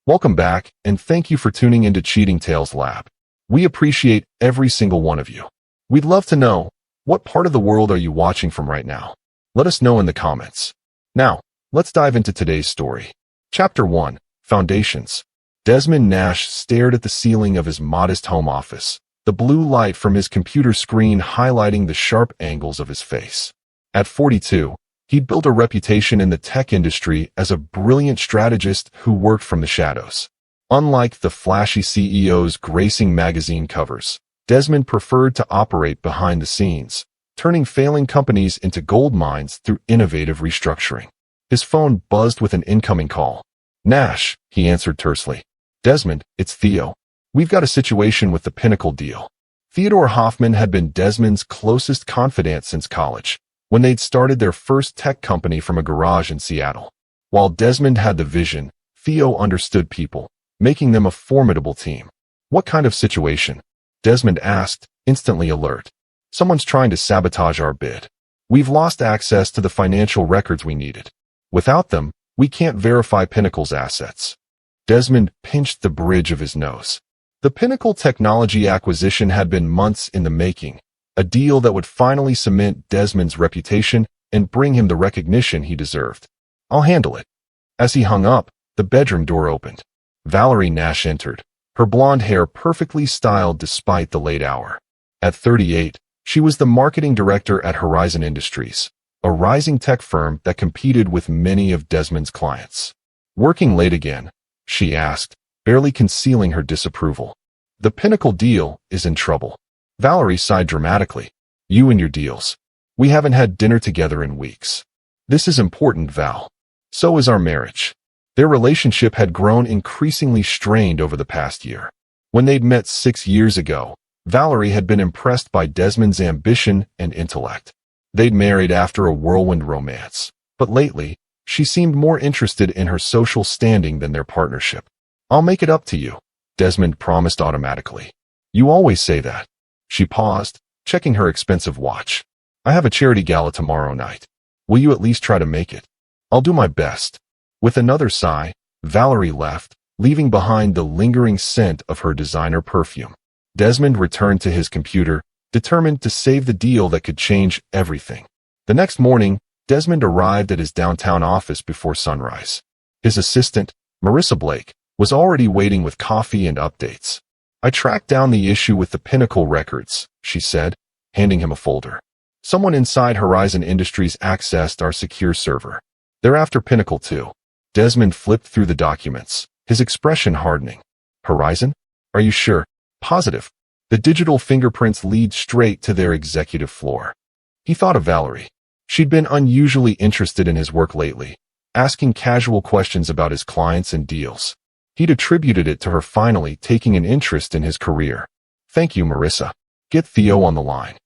Welcome back, and thank you for tuning into Cheating Tales Lab. We appreciate every single one of you. We'd love to know, what part of the world are you watching from right now? Let us know in the comments. Now, let's dive into today's story. Chapter 1, Foundations. Desmond Nash stared at the ceiling of his modest home office, the blue light from his computer screen highlighting the sharp angles of his face. At 42, he'd built a reputation in the tech industry as a brilliant strategist who worked from the shadows. Unlike the flashy CEOs gracing magazine covers, Desmond preferred to operate behind the scenes, turning failing companies into gold mines through innovative restructuring. His phone buzzed with an incoming call. "Nash," he answered tersely. "Desmond, it's Theo. We've got a situation with the Pinnacle deal." Theodore Hoffman had been Desmond's closest confidant since college, when they'd started their first tech company from a garage in Seattle. While Desmond had the vision, Theo understood people, making them a formidable team. "What kind of situation?" Desmond asked, instantly alert. "Someone's trying to sabotage our bid. We've lost access to the financial records we needed. Without them, we can't verify Pinnacle's assets." Desmond pinched the bridge of his nose. The Pinnacle technology acquisition had been months in the making, a deal that would finally cement Desmond's reputation and bring him the recognition he deserved. "I'll handle it." As he hung up, the bedroom door opened. Valerie Nash entered, her blonde hair perfectly styled despite the late hour. At 38, she was the marketing director at Horizon Industries, a rising tech firm that competed with many of Desmond's clients. "Working late again?" she asked, barely concealing her disapproval. "The Pinnacle deal is in trouble." Valerie sighed dramatically. "You and your deals. We haven't had dinner together in weeks." "This is important, Val. So is our marriage." Their relationship had grown increasingly strained over the past year. When they'd met 6 years ago, Valerie had been impressed by Desmond's ambition and intellect. They'd married after a whirlwind romance, but lately, she seemed more interested in her social standing than their partnership. "I'll make it up to you," Desmond promised automatically. "You always say that." She paused, checking her expensive watch. "I have a charity gala tomorrow night. Will you at least try to make it?" "I'll do my best." With another sigh, Valerie left, leaving behind the lingering scent of her designer perfume. Desmond returned to his computer, determined to save the deal that could change everything. The next morning, Desmond arrived at his downtown office before sunrise. His assistant, Marissa Blake, was already waiting with coffee and updates. "I tracked down the issue with the Pinnacle records," she said, handing him a folder. "Someone inside Horizon Industries accessed our secure server. They're after Pinnacle too." Desmond flipped through the documents, his expression hardening. "Horizon? Are you sure?" "Positive. The digital fingerprints lead straight to their executive floor." He thought of Valerie. She'd been unusually interested in his work lately, asking casual questions about his clients and deals. He'd attributed it to her finally taking an interest in his career. "Thank you, Marissa. Get Theo on the line."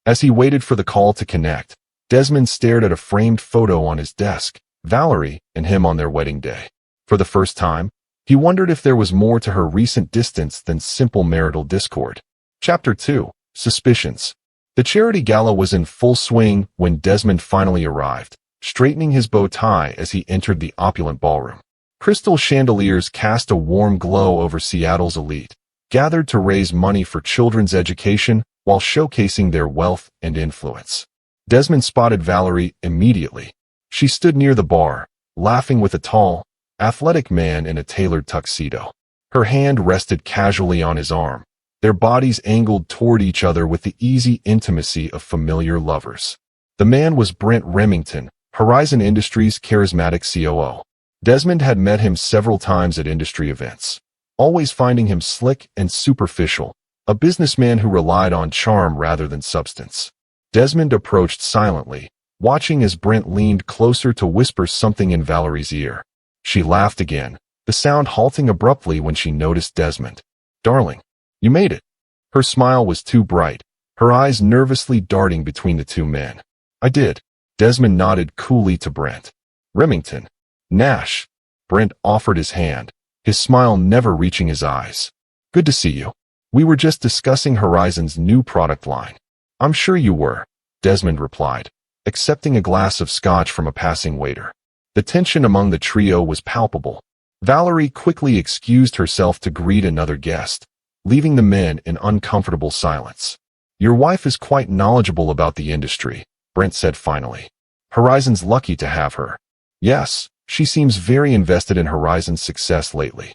As he waited for the call to connect, Desmond stared at a framed photo on his desk, Valerie and him on their wedding day. For the first time, he wondered if there was more to her recent distance than simple marital discord. Chapter 2, Suspicions. The charity gala was in full swing when Desmond finally arrived, straightening his bow tie as he entered the opulent ballroom. Crystal chandeliers cast a warm glow over Seattle's elite, gathered to raise money for children's education while showcasing their wealth and influence. Desmond spotted Valerie immediately. She stood near the bar, laughing with a tall, athletic man in a tailored tuxedo. Her hand rested casually on his arm, their bodies angled toward each other with the easy intimacy of familiar lovers. The man was Brent Remington, Horizon Industries' charismatic COO. Desmond had met him several times at industry events, always finding him slick and superficial, a businessman who relied on charm rather than substance. Desmond approached silently, watching as Brent leaned closer to whisper something in Valerie's ear. She laughed again, the sound halting abruptly when she noticed Desmond. "Darling, you made it." Her smile was too bright, her eyes nervously darting between the two men. "I did." Desmond nodded coolly to Brent. "Remington." "Nash." Brent offered his hand, his smile never reaching his eyes. "Good to see you. We were just discussing Horizon's new product line." "I'm sure you were," Desmond replied, accepting a glass of scotch from a passing waiter. The tension among the trio was palpable. Valerie quickly excused herself to greet another guest, leaving the men in uncomfortable silence. Your wife is quite knowledgeable about the industry, Brent said finally. Horizon's lucky to have her. Yes, she seems very invested in Horizon's success lately.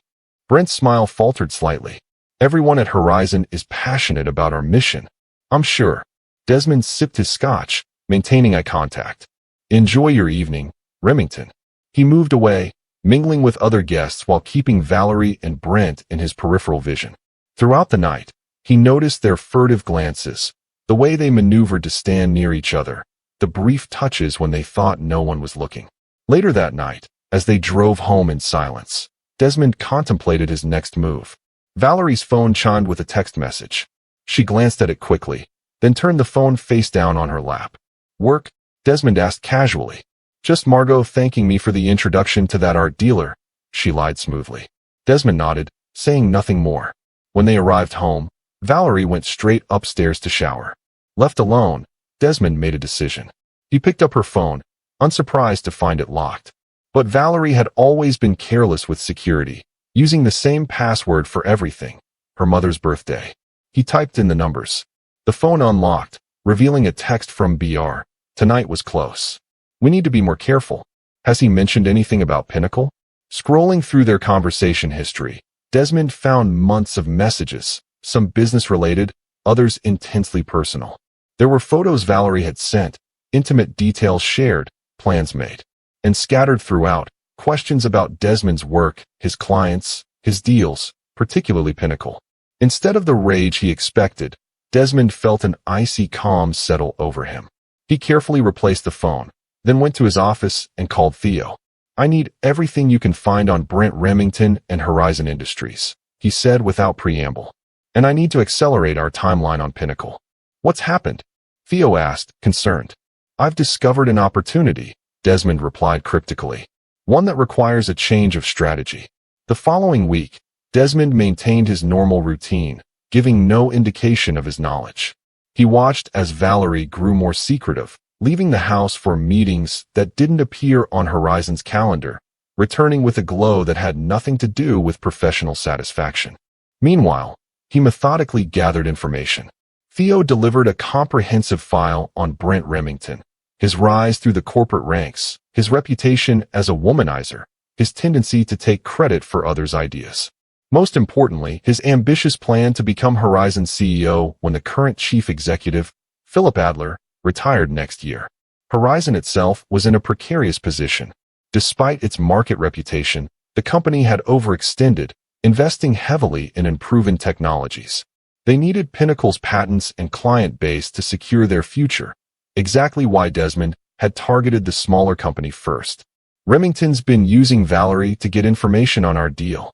Brent's smile faltered slightly. Everyone at Horizon is passionate about our mission. I'm sure. Desmond sipped his scotch, maintaining eye contact. Enjoy your evening, Remington. He moved away, mingling with other guests while keeping Valerie and Brent in his peripheral vision. Throughout the night, he noticed their furtive glances, the way they maneuvered to stand near each other, the brief touches when they thought no one was looking. Later that night, as they drove home in silence, Desmond contemplated his next move. Valerie's phone chimed with a text message. She glanced at it quickly, then turned the phone face down on her lap. Work? Desmond asked casually. Just Margot thanking me for the introduction to that art dealer, she lied smoothly. Desmond nodded, saying nothing more. When they arrived home, Valerie went straight upstairs to shower. Left alone, Desmond made a decision. He picked up her phone, unsurprised to find it locked. But Valerie had always been careless with security, using the same password for everything, her mother's birthday. He typed in the numbers. The phone unlocked, revealing a text from BR. Tonight was close. We need to be more careful. Has he mentioned anything about Pinnacle? Scrolling through their conversation history, Desmond found months of messages, some business-related, others intensely personal. There were photos Valerie had sent, intimate details shared, plans made. And scattered throughout, questions about Desmond's work, his clients, his deals, particularly Pinnacle. Instead of the rage he expected, Desmond felt an icy calm settle over him. He carefully replaced the phone, then went to his office and called Theo. I need everything you can find on Brent Remington and Horizon Industries, he said without preamble. And I need to accelerate our timeline on Pinnacle. What's happened? Theo asked, concerned. I've discovered an opportunity, Desmond replied cryptically. One that requires a change of strategy. The following week, Desmond maintained his normal routine, giving no indication of his knowledge. He watched as Valerie grew more secretive, leaving the house for meetings that didn't appear on Horizon's calendar, returning with a glow that had nothing to do with professional satisfaction. Meanwhile, he methodically gathered information. Theo delivered a comprehensive file on Brent Remington, his rise through the corporate ranks, his reputation as a womanizer, his tendency to take credit for others' ideas. Most importantly, his ambitious plan to become Horizon's CEO when the current chief executive, Philip Adler, retired next year. Horizon itself was in a precarious position. Despite its market reputation, the company had overextended, investing heavily in improving technologies. They needed Pinnacle's patents and client base to secure their future, exactly why Desmond had targeted the smaller company first. Remington's been using Valerie to get information on our deal,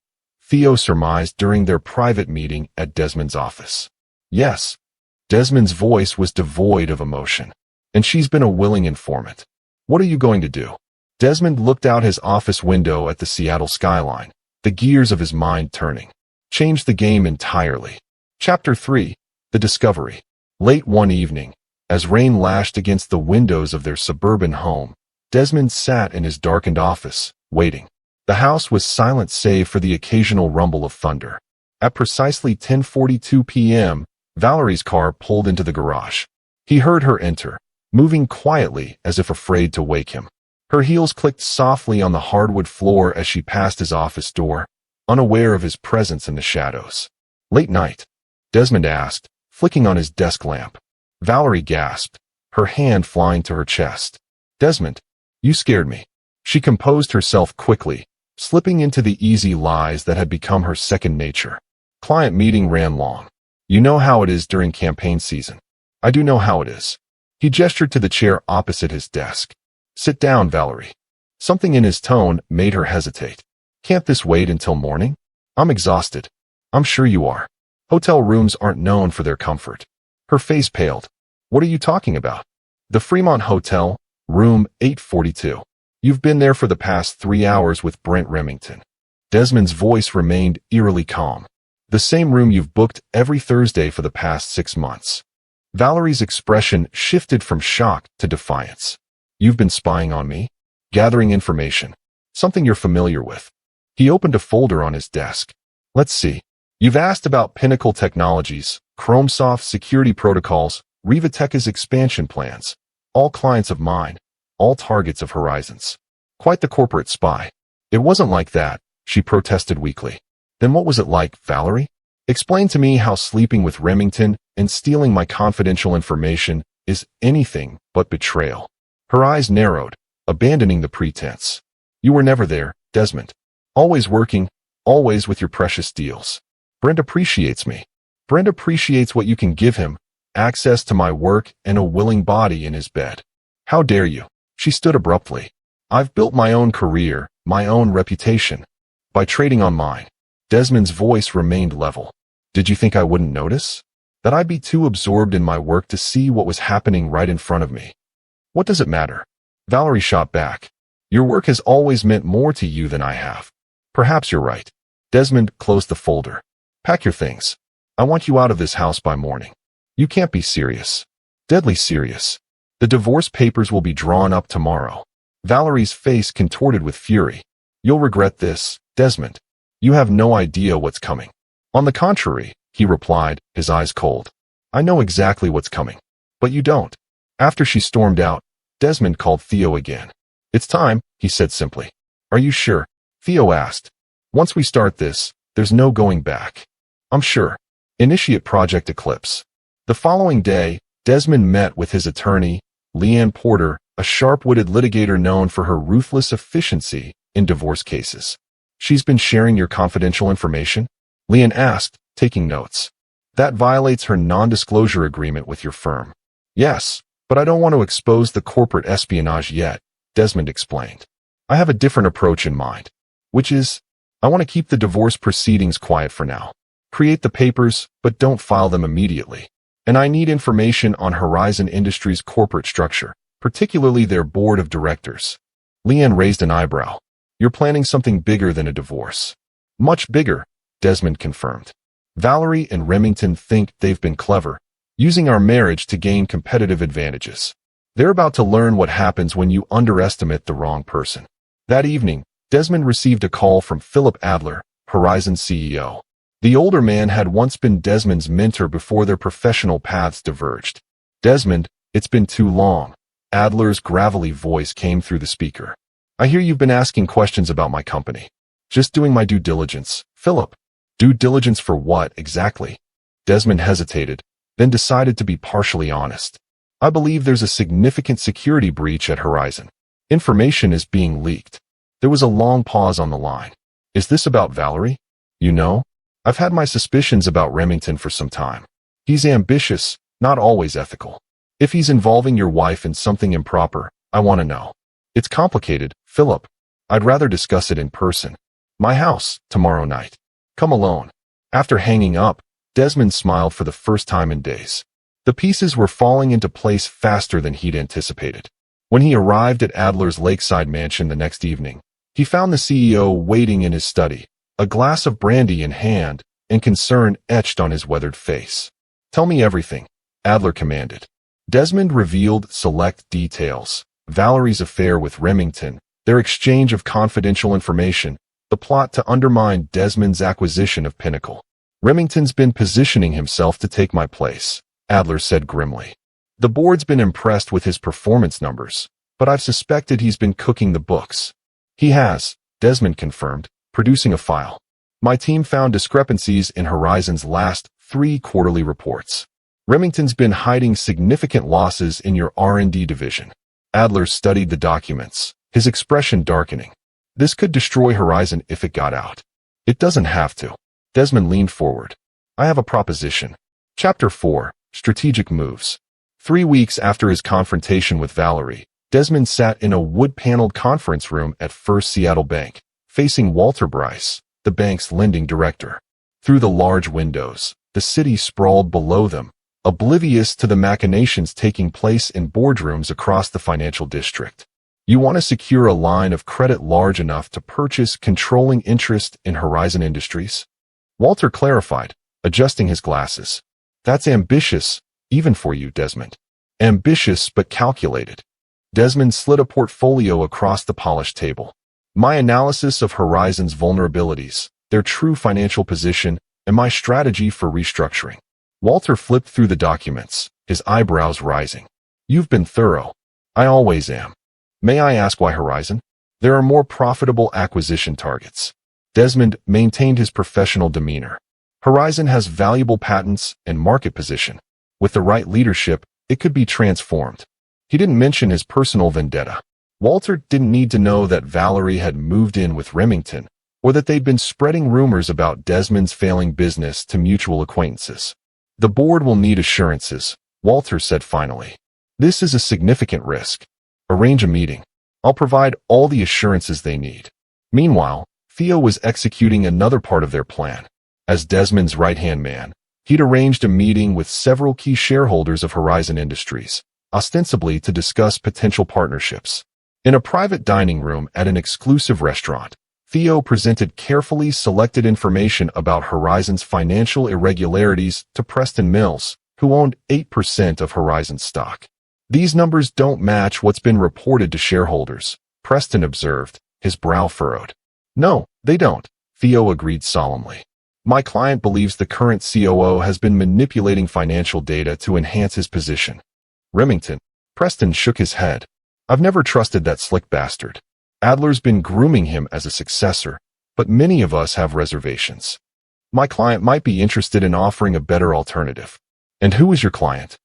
Theo surmised during their private meeting at Desmond's office. Yes. Desmond's voice was devoid of emotion. And she's been a willing informant. What are you going to do? Desmond looked out his office window at the Seattle skyline, the gears of his mind turning. Changed the game entirely. Chapter 3. The Discovery. Late one evening, as rain lashed against the windows of their suburban home, Desmond sat in his darkened office, waiting. The house was silent save for the occasional rumble of thunder. At precisely 10:42 p.m., Valerie's car pulled into the garage. He heard her enter, moving quietly as if afraid to wake him. Her heels clicked softly on the hardwood floor as she passed his office door, unaware of his presence in the shadows. Late night? Desmond asked, flicking on his desk lamp. Valerie gasped, her hand flying to her chest. Desmond, you scared me. She composed herself quickly, slipping into the easy lies that had become her second nature. Client meeting ran long. You know how it is during campaign season. I do know how it is. He gestured to the chair opposite his desk. Sit down, Valerie. Something in his tone made her hesitate. Can't this wait until morning? I'm exhausted. I'm sure you are. Hotel rooms aren't known for their comfort. Her face paled. What are you talking about? The Fremont Hotel, room 842. You've been there for the past 3 hours with Brent Remington. Desmond's voice remained eerily calm. The same room you've booked every Thursday for the past 6 months. Valerie's expression shifted from shock to defiance. You've been spying on me? Gathering information. Something you're familiar with. He opened a folder on his desk. Let's see. You've asked about Pinnacle Technologies, Chromesoft security protocols, Rivateca's expansion plans. All clients of mine. All targets of Horizon's. Quite the corporate spy. It wasn't like that, she protested weakly. Then what was it like, Valerie? Explain to me how sleeping with Remington and stealing my confidential information is anything but betrayal. Her eyes narrowed, abandoning the pretense. You were never there, Desmond. Always working, always with your precious deals. Brent appreciates me. Brent appreciates what you can give him, access to my work and a willing body in his bed. How dare you? She stood abruptly. I've built my own career, my own reputation. By trading on mine. Desmond's voice remained level. Did you think I wouldn't notice? That I'd be too absorbed in my work to see what was happening right in front of me? What does it matter? Valerie shot back. Your work has always meant more to you than I have. Perhaps you're right. Desmond closed the folder. Pack your things. I want you out of this house by morning. You can't be serious. Deadly serious. The divorce papers will be drawn up tomorrow. Valerie's face contorted with fury. You'll regret this, Desmond. You have no idea what's coming. On the contrary, he replied, his eyes cold. I know exactly what's coming. But you don't. After she stormed out, Desmond called Theo again. It's time, he said simply. Are you sure? Theo asked. Once we start this, there's no going back. I'm sure. Initiate Project Eclipse. The following day, Desmond met with his attorney, Leanne Porter, a sharp-witted litigator known for her ruthless efficiency in divorce cases. She's been sharing your confidential information? Leanne asked, taking notes. That violates her non-disclosure agreement with your firm. Yes, but I don't want to expose the corporate espionage yet, Desmond explained. I have a different approach in mind, which is, I want to keep the divorce proceedings quiet for now. Create the papers, but don't file them immediately. And I need information on Horizon Industries' corporate structure, particularly their board of directors. Leanne raised an eyebrow. You're planning something bigger than a divorce. Much bigger, Desmond confirmed. Valerie and Remington think they've been clever, using our marriage to gain competitive advantages. They're about to learn what happens when you underestimate the wrong person. That evening, Desmond received a call from Philip Adler, Horizon CEO. The older man had once been Desmond's mentor before their professional paths diverged. Desmond, it's been too long. Adler's gravelly voice came through the speaker. I hear you've been asking questions about my company. Just doing my due diligence, Philip. Due diligence for what, exactly? Desmond hesitated, then decided to be partially honest. I believe there's a significant security breach at Horizon. Information is being leaked. There was a long pause on the line. Is this about Valerie? You know, I've had my suspicions about Remington for some time. He's ambitious, not always ethical. If he's involving your wife in something improper, I want to know. It's complicated, Philip. I'd rather discuss it in person. My house, tomorrow night. Come alone. After hanging up, Desmond smiled for the first time in days. The pieces were falling into place faster than he'd anticipated. When he arrived at Adler's lakeside mansion the next evening, he found the CEO waiting in his study, a glass of brandy in hand, and concern etched on his weathered face. Tell me everything, Adler commanded. Desmond revealed select details: Valerie's affair with Remington, their exchange of confidential information, the plot to undermine Desmond's acquisition of Pinnacle. Remington's been positioning himself to take my place, Adler said grimly. The board's been impressed with his performance numbers, but I've suspected he's been cooking the books. He has, Desmond confirmed, producing a file. My team found discrepancies in Horizon's last 3 quarterly reports. Remington's been hiding significant losses in your R&D division. Adler studied the documents, his expression darkening. This could destroy Horizon if it got out. It doesn't have to. Desmond leaned forward. I have a proposition. Chapter 4, Strategic Moves. 3 weeks after his confrontation with Valerie, Desmond sat in a wood-paneled conference room at First Seattle Bank, facing Walter Bryce, the bank's lending director. Through the large windows, the city sprawled below them, oblivious to the machinations taking place in boardrooms across the financial district. You want to secure a line of credit large enough to purchase controlling interest in Horizon Industries? Walter clarified, adjusting his glasses. That's ambitious, even for you, Desmond. Ambitious but calculated. Desmond slid a portfolio across the polished table. My analysis of Horizon's vulnerabilities, their true financial position, and my strategy for restructuring. Walter flipped through the documents, his eyebrows rising. You've been thorough. I always am. May I ask why Horizon? There are more profitable acquisition targets. Desmond maintained his professional demeanor. Horizon has valuable patents and market position. With the right leadership, it could be transformed. He didn't mention his personal vendetta. Walter didn't need to know that Valerie had moved in with Remington, or that they'd been spreading rumors about Desmond's failing business to mutual acquaintances. The board will need assurances, Walter said finally. This is a significant risk. Arrange a meeting. I'll provide all the assurances they need. Meanwhile, Theo was executing another part of their plan. As Desmond's right-hand man, he'd arranged a meeting with several key shareholders of Horizon Industries, ostensibly to discuss potential partnerships. In a private dining room at an exclusive restaurant, Theo presented carefully selected information about Horizon's financial irregularities to Preston Mills, who owned 8% of Horizon's stock. These numbers don't match what's been reported to shareholders, Preston observed, his brow furrowed. No, they don't, Theo agreed solemnly. My client believes the current COO has been manipulating financial data to enhance his position. Remington. Preston shook his head. I've never trusted that slick bastard. Adler's been grooming him as a successor, but many of us have reservations. My client might be interested in offering a better alternative. And who is your client?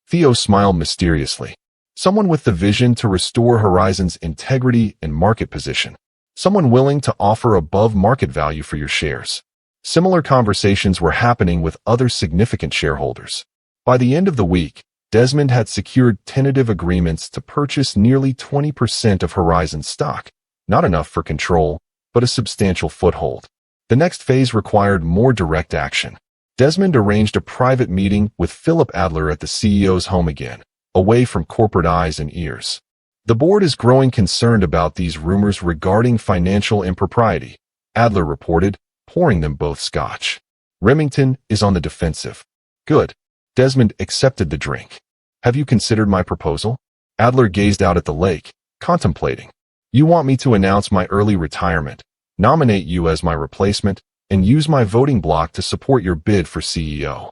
Theo smiled mysteriously. Someone with the vision to restore Horizon's integrity and market position. Someone willing to offer above market value for your shares. Similar conversations were happening with other significant shareholders. By the end of the week, Desmond had secured tentative agreements to purchase nearly 20% of Horizon's stock. Not enough for control, but a substantial foothold. The next phase required more direct action. Desmond arranged a private meeting with Philip Adler at the CEO's home again, away from corporate eyes and ears. The board is growing concerned about these rumors regarding financial impropriety, Adler reported, pouring them both scotch. Remington is on the defensive. Good. Desmond accepted the drink. Have you considered my proposal? Adler gazed out at the lake, contemplating. You want me to announce my early retirement, nominate you as my replacement, and use my voting bloc to support your bid for CEO.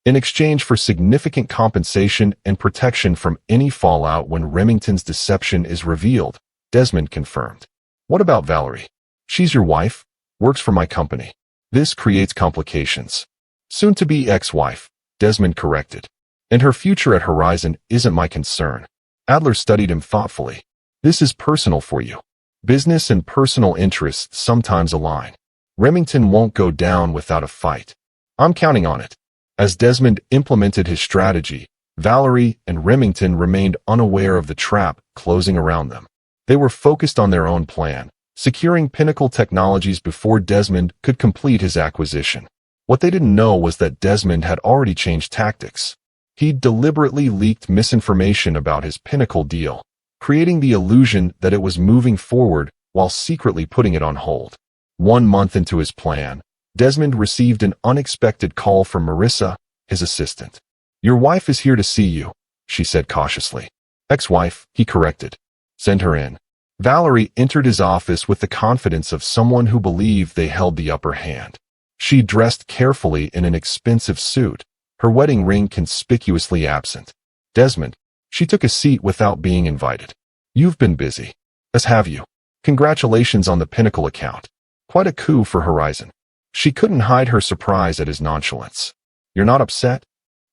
In exchange for significant compensation and protection from any fallout when Remington's deception is revealed, Desmond confirmed. What about Valerie? She's your wife, works for my company. This creates complications. Soon-to-be ex-wife, Desmond corrected. And her future at Horizon isn't my concern. Adler studied him thoughtfully. This is personal for you. Business and personal interests sometimes align. Remington won't go down without a fight. I'm counting on it. As Desmond implemented his strategy, Valerie and Remington remained unaware of the trap closing around them. They were focused on their own plan, securing Pinnacle Technologies before Desmond could complete his acquisition. What they didn't know was that Desmond had already changed tactics. He'd deliberately leaked misinformation about his Pinnacle deal, creating the illusion that it was moving forward while secretly putting it on hold. 1 month into his plan, Desmond received an unexpected call from Marissa, his assistant. Your wife is here to see you, she said cautiously. Ex-wife, he corrected. Send her in. Valerie entered his office with the confidence of someone who believed they held the upper hand. She dressed carefully in an expensive suit, her wedding ring conspicuously absent. Desmond. She took a seat without being invited. You've been busy. As have you. Congratulations on the Pinnacle account. Quite a coup for Horizon. She couldn't hide her surprise at his nonchalance. You're not upset?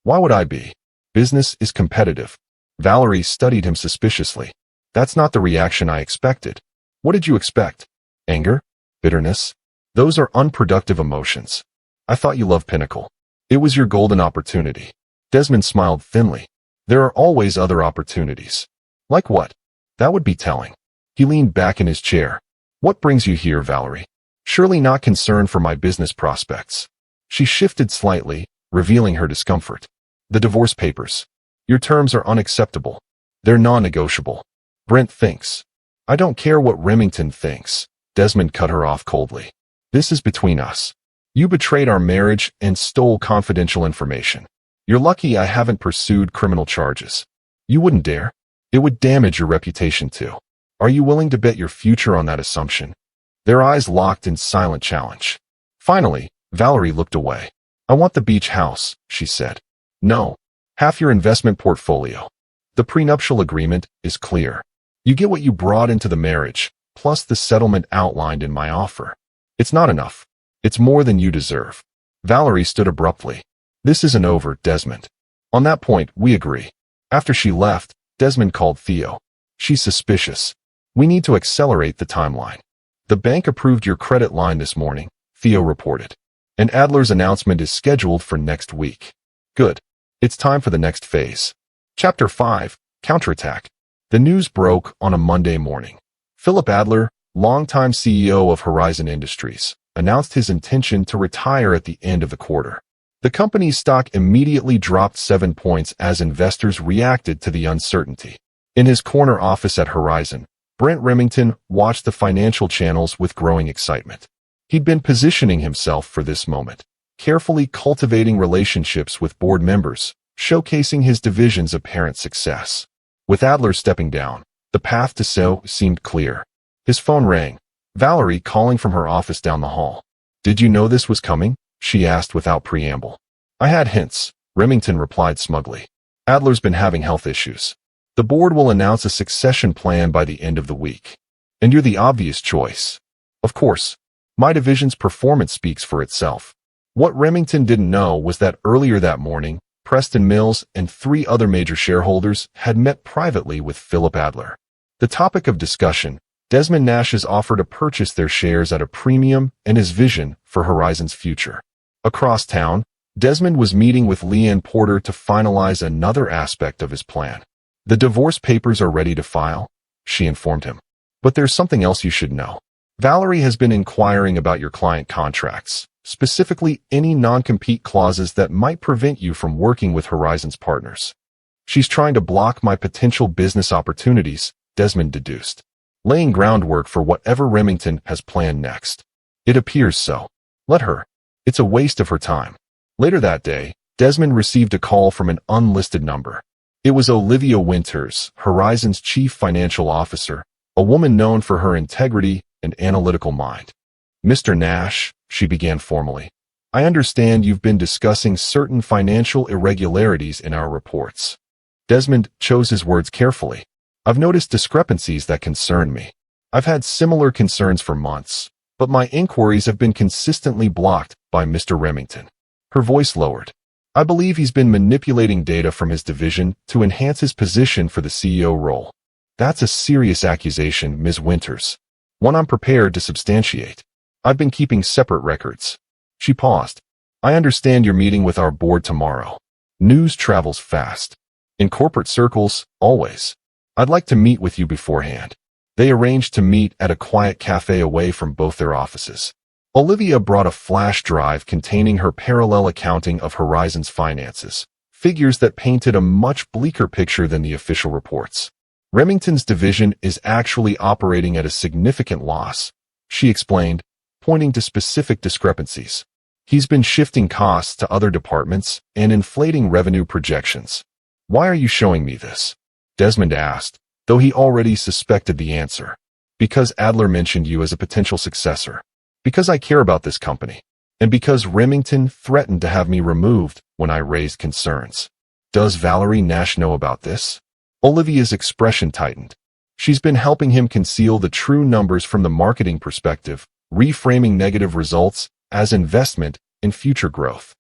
Why would I be? Business is competitive. Valerie studied him suspiciously. That's not the reaction I expected. What did you expect? Anger? Bitterness? Those are unproductive emotions. I thought you loved Pinnacle. It was your golden opportunity. Desmond smiled thinly. There are always other opportunities. Like what? That would be telling. He leaned back in his chair. What brings you here, Valerie? Surely not concern for my business prospects. She shifted slightly, revealing her discomfort. The divorce papers. Your terms are unacceptable. They're non-negotiable. Brent thinks. I don't care what Remington thinks. Desmond cut her off coldly. This is between us. You betrayed our marriage and stole confidential information. You're lucky I haven't pursued criminal charges. You wouldn't dare. It would damage your reputation too. Are you willing to bet your future on that assumption? Their eyes locked in silent challenge. Finally, Valerie looked away. I want the beach house, she said. No. Half your investment portfolio. The prenuptial agreement is clear. You get what you brought into the marriage, plus the settlement outlined in my offer. It's not enough. It's more than you deserve. Valerie stood abruptly. This isn't over, Desmond. On that point, we agree. After she left, Desmond called Theo. She's suspicious. We need to accelerate the timeline. The bank approved your credit line this morning, Theo reported. And Adler's announcement is scheduled for next week. Good. It's time for the next phase. Chapter 5, Counterattack. The news broke on a Monday morning. Philip Adler, longtime CEO of Horizon Industries, announced his intention to retire at the end of the quarter. The company's stock immediately dropped 7 points as investors reacted to the uncertainty. In his corner office at Horizon, Brent Remington watched the financial channels with growing excitement. He'd been positioning himself for this moment, carefully cultivating relationships with board members, showcasing his division's apparent success. With Adler stepping down, the path to so seemed clear. His phone rang. Valerie calling from her office down the hall. Did you know this was coming? She asked without preamble. I had hints, Remington replied smugly. Adler's been having health issues. The board will announce a succession plan by the end of the week. And you're the obvious choice. Of course. My division's performance speaks for itself. What Remington didn't know was that earlier that morning, Preston Mills and 3 other major shareholders had met privately with Philip Adler. The topic of discussion, Desmond Nash's offer to purchase their shares at a premium and his vision for Horizon's future. Across town, Desmond was meeting with Leanne Porter to finalize another aspect of his plan. The divorce papers are ready to file, she informed him. But there's something else you should know. Valerie has been inquiring about your client contracts, specifically any non-compete clauses that might prevent you from working with Horizon's partners. She's trying to block my potential business opportunities, Desmond deduced, laying groundwork for whatever Remington has planned next. It appears so. Let her. It's a waste of her time. Later that day, Desmond received a call from an unlisted number. It was Olivia Winters, Horizon's chief financial officer, a woman known for her integrity and analytical mind. Mr. Nash, she began formally, I understand you've been discussing certain financial irregularities in our reports. Desmond chose his words carefully. I've noticed discrepancies that concern me. I've had similar concerns for months, but my inquiries have been consistently blocked by Mr. Remington. Her voice lowered. I believe he's been manipulating data from his division to enhance his position for the CEO role. That's a serious accusation, Ms. Winters. One I'm prepared to substantiate. I've been keeping separate records. She paused. I understand you're meeting with our board tomorrow. News travels fast. In corporate circles, always. I'd like to meet with you beforehand. They arranged to meet at a quiet cafe away from both their offices. Olivia brought a flash drive containing her parallel accounting of Horizon's finances, figures that painted a much bleaker picture than the official reports. Remington's division is actually operating at a significant loss, she explained, pointing to specific discrepancies. He's been shifting costs to other departments and inflating revenue projections. Why are you showing me this? Desmond asked, though he already suspected the answer. Because Adler mentioned you as a potential successor. Because I care about this company. And because Remington threatened to have me removed when I raised concerns. Does Valerie Nash know about this? Olivia's expression tightened. She's been helping him conceal the true numbers from the marketing perspective, reframing negative results as investment in future growth.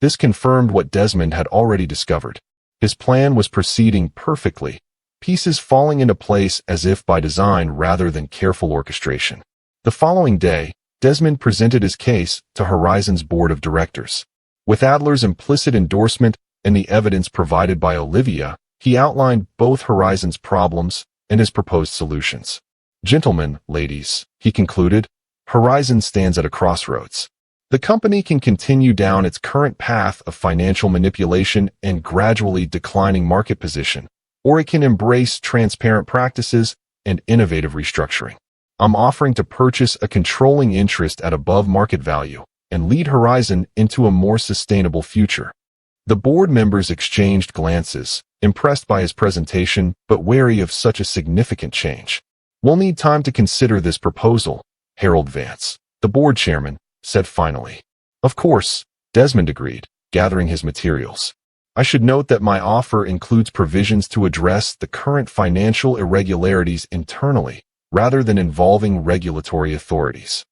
This confirmed what Desmond had already discovered. His plan was proceeding perfectly, pieces falling into place as if by design rather than careful orchestration. The following day, Desmond presented his case to Horizon's board of directors. With Adler's implicit endorsement and the evidence provided by Olivia, he outlined both Horizon's problems and his proposed solutions. Gentlemen, ladies, he concluded, Horizon stands at a crossroads. The company can continue down its current path of financial manipulation and gradually declining market position, or it can embrace transparent practices and innovative restructuring. I'm offering to purchase a controlling interest at above market value and lead Horizon into a more sustainable future. The board members exchanged glances, impressed by his presentation but wary of such a significant change. We'll need time to consider this proposal, Harold Vance, the board chairman, said finally. Of course, Desmond agreed, gathering his materials. I should note that my offer includes provisions to address the current financial irregularities internally, rather than involving regulatory authorities.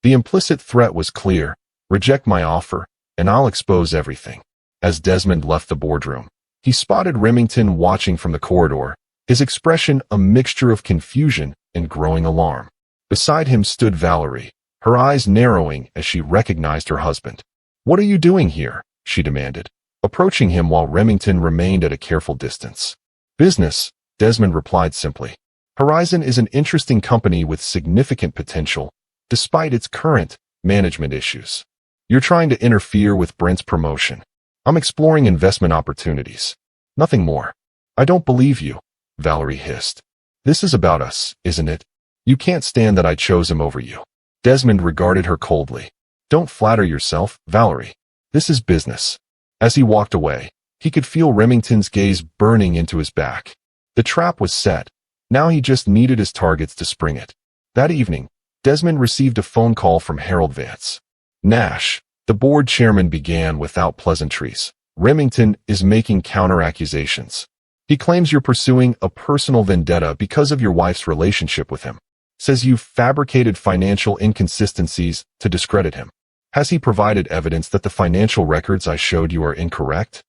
The implicit threat was clear: reject my offer, and I'll expose everything. As Desmond left the boardroom, he spotted Remington watching from the corridor, his expression a mixture of confusion and growing alarm. Beside him stood Valerie, her eyes narrowing as she recognized her husband. "What are you doing here?" she demanded, approaching him while Remington remained at a careful distance. "Business," Desmond replied simply. "Horizon is an interesting company with significant potential, despite its current management issues. You're trying to interfere with Brent's promotion. I'm exploring investment opportunities. Nothing more." "I don't believe you," Valerie hissed. "This is about us, isn't it? You can't stand that I chose him over you." Desmond regarded her coldly. "Don't flatter yourself, Valerie. This is business." As he walked away, he could feel Remington's gaze burning into his back. The trap was set. Now he just needed his targets to spring it. That evening, Desmond received a phone call from Harold Vance. "Nash," the board chairman began without pleasantries, "Remington is making counter-accusations. He claims you're pursuing a personal vendetta because of your wife's relationship with him. Says you've fabricated financial inconsistencies to discredit him. Has he provided evidence that the financial records I showed you are incorrect?"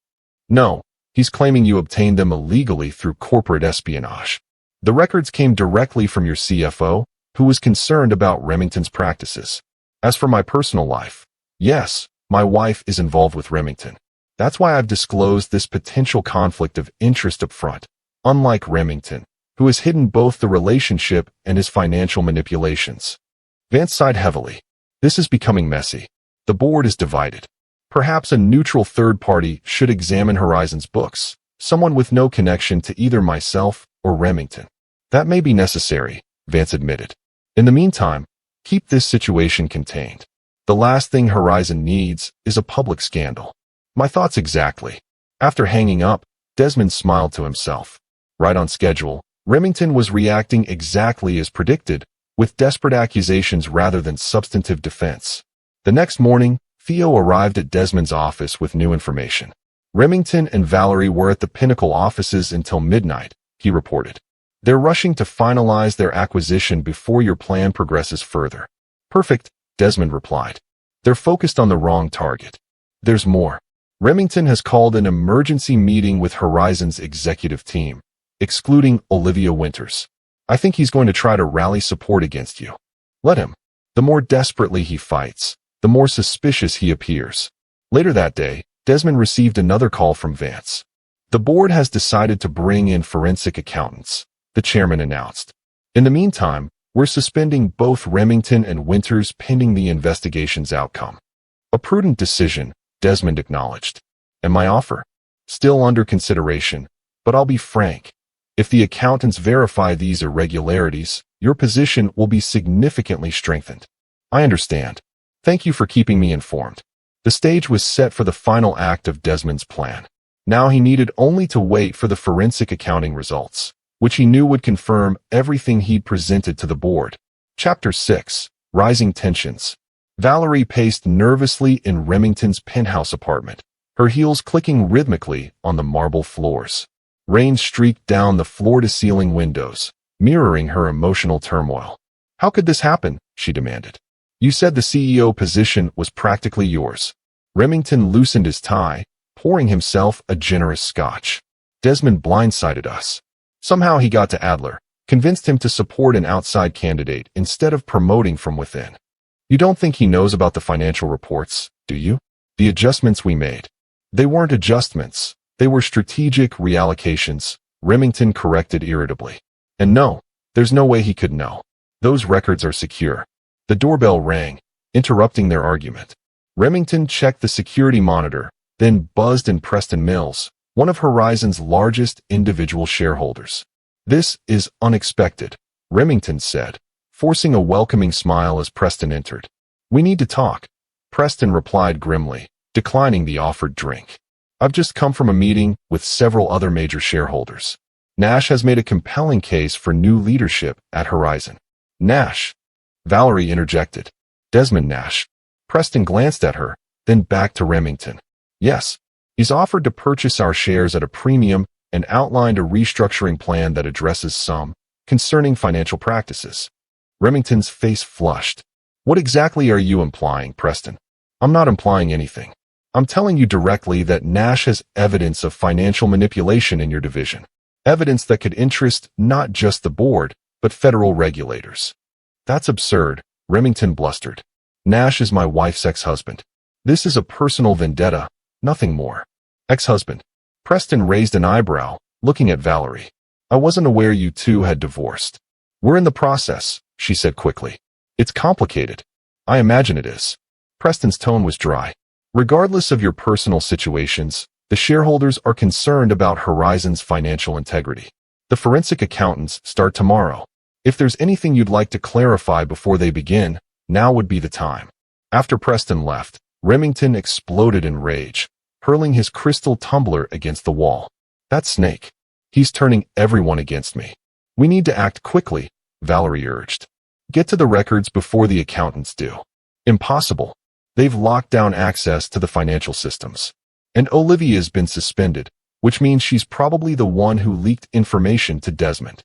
"No, he's claiming you obtained them illegally through corporate espionage. The records came directly from your CFO, who was concerned about Remington's practices. As for my personal life, yes, my wife is involved with Remington. That's why I've disclosed this potential conflict of interest up front, unlike Remington, who has hidden both the relationship and his financial manipulations." Vance sighed heavily. "This is becoming messy. The board is divided. Perhaps a neutral third party should examine Horizon's books, someone with no connection to either myself or Remington." "That may be necessary," Vance admitted. "In the meantime, keep this situation contained. The last thing Horizon needs is a public scandal." "My thoughts exactly." After hanging up, Desmond smiled to himself. Right on schedule, Remington was reacting exactly as predicted, with desperate accusations rather than substantive defense. The next morning, Theo arrived at Desmond's office with new information. "Remington and Valerie were at the Pinnacle offices until midnight," he reported. "They're rushing to finalize their acquisition before your plan progresses further." "Perfect," Desmond replied. "They're focused on the wrong target. There's more. Remington has called an emergency meeting with Horizon's executive team, excluding Olivia Winters. I think he's going to try to rally support against you. Let him. The more desperately he fights, the more suspicious he appears." Later that day, Desmond received another call from Vance. "The board has decided to bring in forensic accountants," the chairman announced. "In the meantime, we're suspending both Remington and Winters pending the investigation's outcome." "A prudent decision," Desmond acknowledged. "And my offer? Still under consideration, but I'll be frank. If the accountants verify these irregularities, your position will be significantly strengthened." "I understand. Thank you for keeping me informed." The stage was set for the final act of Desmond's plan. Now he needed only to wait for the forensic accounting results, which he knew would confirm everything he'd presented to the board. Chapter 6: Rising Tensions. Valerie paced nervously in Remington's penthouse apartment, her heels clicking rhythmically on the marble floors. Rain streaked down the floor-to-ceiling windows, mirroring her emotional turmoil. "How could this happen?" she demanded. "You said the CEO position was practically yours." Remington loosened his tie, pouring himself a generous scotch. "Desmond blindsided us. Somehow he got to Adler, convinced him to support an outside candidate instead of promoting from within. You don't think he knows about the financial reports, do you? The adjustments we made. They weren't adjustments. They were strategic reallocations," Remington corrected irritably. "And no, there's no way he could know. Those records are secure." The doorbell rang, interrupting their argument. Remington checked the security monitor, then buzzed in Preston Mills, one of Horizon's largest individual shareholders. "This is unexpected," Remington said, forcing a welcoming smile as Preston entered. "We need to talk," Preston replied grimly, declining the offered drink. "I've just come from a meeting with several other major shareholders. Nash has made a compelling case for new leadership at Horizon. Nash. Valerie interjected. Desmond Nash. Preston glanced at her, then back to Remington. Yes. He's offered to purchase our shares at a premium and outlined a restructuring plan that addresses some concerning financial practices. Remington's face flushed. What exactly are you implying, Preston? I'm not implying anything. I'm telling you directly that Nash has evidence of financial manipulation in your division. Evidence that could interest not just the board, but federal regulators. That's absurd, Remington blustered. Nash is my wife's ex-husband. This is a personal vendetta, nothing more. Ex-husband. Preston raised an eyebrow, looking at Valerie. I wasn't aware you two had divorced. We're in the process, she said quickly. It's complicated. I imagine it is. Preston's tone was dry. Regardless of your personal situations, the shareholders are concerned about Horizon's financial integrity. The forensic accountants start tomorrow. If there's anything you'd like to clarify before they begin, now would be the time. After Preston left, Remington exploded in rage, hurling his crystal tumbler against the wall. That snake. He's turning everyone against me. We need to act quickly, Valerie urged. Get to the records before the accountants do. Impossible. They've locked down access to the financial systems. And Olivia's been suspended, which means she's probably the one who leaked information to Desmond.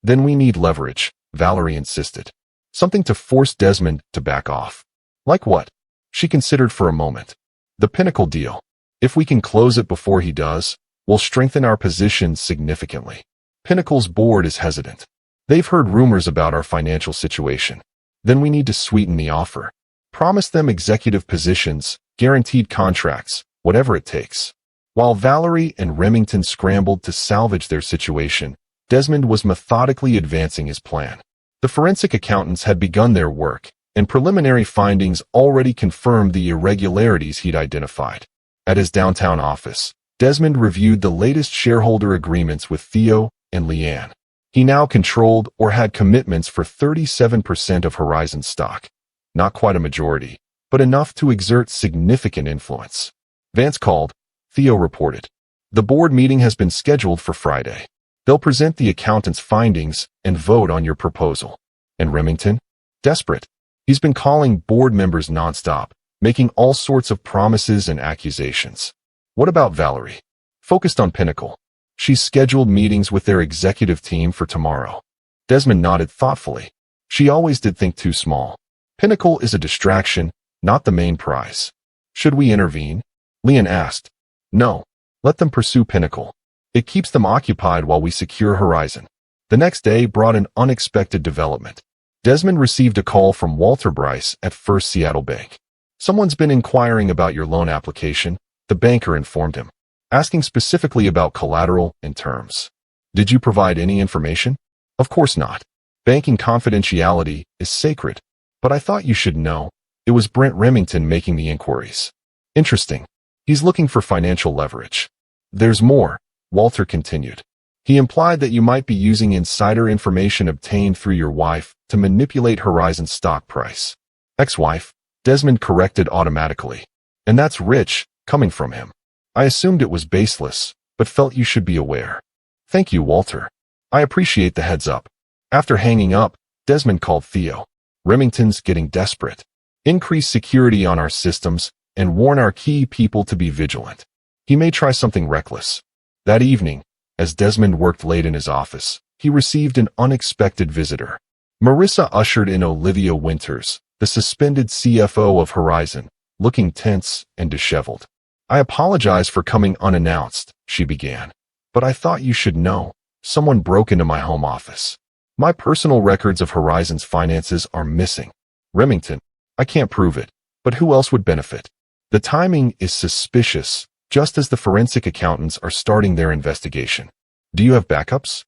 Then we need leverage, Valerie insisted. Something to force Desmond to back off. Like what? She considered for a moment. The Pinnacle deal. If we can close it before he does, we'll strengthen our position significantly. Pinnacle's board is hesitant. They've heard rumors about our financial situation. Then we need to sweeten the offer. Promise them executive positions, guaranteed contracts, whatever it takes. While Valerie and Remington scrambled to salvage their situation, Desmond was methodically advancing his plan. The forensic accountants had begun their work, and preliminary findings already confirmed the irregularities he'd identified. At his downtown office, Desmond reviewed the latest shareholder agreements with Theo and Leanne. He now controlled or had commitments for 37% of Horizon stock. Not quite a majority, but enough to exert significant influence. Vance called, Theo reported. The board meeting has been scheduled for Friday. They'll present the accountant's findings and vote on your proposal. And Remington? Desperate. He's been calling board members nonstop, making all sorts of promises and accusations. What about Valerie? Focused on Pinnacle. She's scheduled meetings with their executive team for tomorrow. Desmond nodded thoughtfully. She always did think too small. Pinnacle is a distraction, not the main prize. Should we intervene? Leon asked. No. Let them pursue Pinnacle. It keeps them occupied while we secure Horizon. The next day brought an unexpected development. Desmond received a call from Walter Bryce at First Seattle Bank. Someone's been inquiring about your loan application, the banker informed him, asking specifically about collateral and terms. Did you provide any information? Of course not. Banking confidentiality is sacred. But I thought you should know. It was Brent Remington making the inquiries. Interesting. He's looking for financial leverage. There's more, Walter continued. He implied that you might be using insider information obtained through your wife to manipulate Horizon's stock price. Ex-wife, Desmond corrected automatically. And that's rich, coming from him. I assumed it was baseless, but felt you should be aware. Thank you, Walter. I appreciate the heads up. After hanging up, Desmond called Theo. Remington's getting desperate. Increase security on our systems and warn our key people to be vigilant. He may try something reckless. That evening, as Desmond worked late in his office, he received an unexpected visitor. Marissa ushered in Olivia Winters, the suspended CFO of Horizon, looking tense and disheveled. I apologize for coming unannounced, she began. But I thought you should know. Someone broke into my home office. My personal records of Horizon's finances are missing. Remington, I can't prove it, but who else would benefit? The timing is suspicious, just as the forensic accountants are starting their investigation. Do you have backups?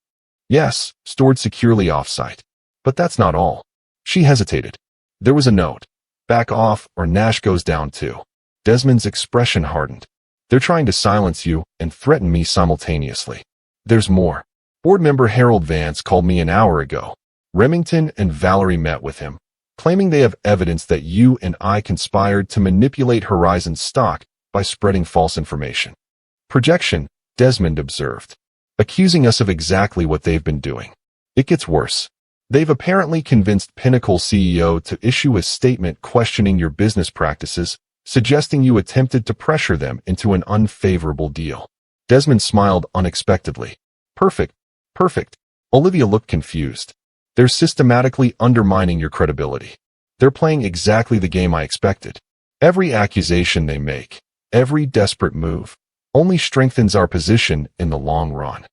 Yes, stored securely off-site. But that's not all. She hesitated. There was a note. Back off or Nash goes down too. Desmond's expression hardened. They're trying to silence you and threaten me simultaneously. There's more. Board member Harold Vance called me an hour ago. Remington and Valerie met with him, claiming they have evidence that you and I conspired to manipulate Horizon's stock by spreading false information. Projection, Desmond observed. accusing us of exactly what they've been doing. It gets worse. They've apparently convinced Pinnacle CEO to issue a statement questioning your business practices, suggesting you attempted to pressure them into an unfavorable deal. Desmond smiled unexpectedly. Perfect. Perfect. Olivia looked confused. They're systematically undermining your credibility. They're playing exactly the game I expected. Every accusation they make, every desperate move, only strengthens our position in the long run.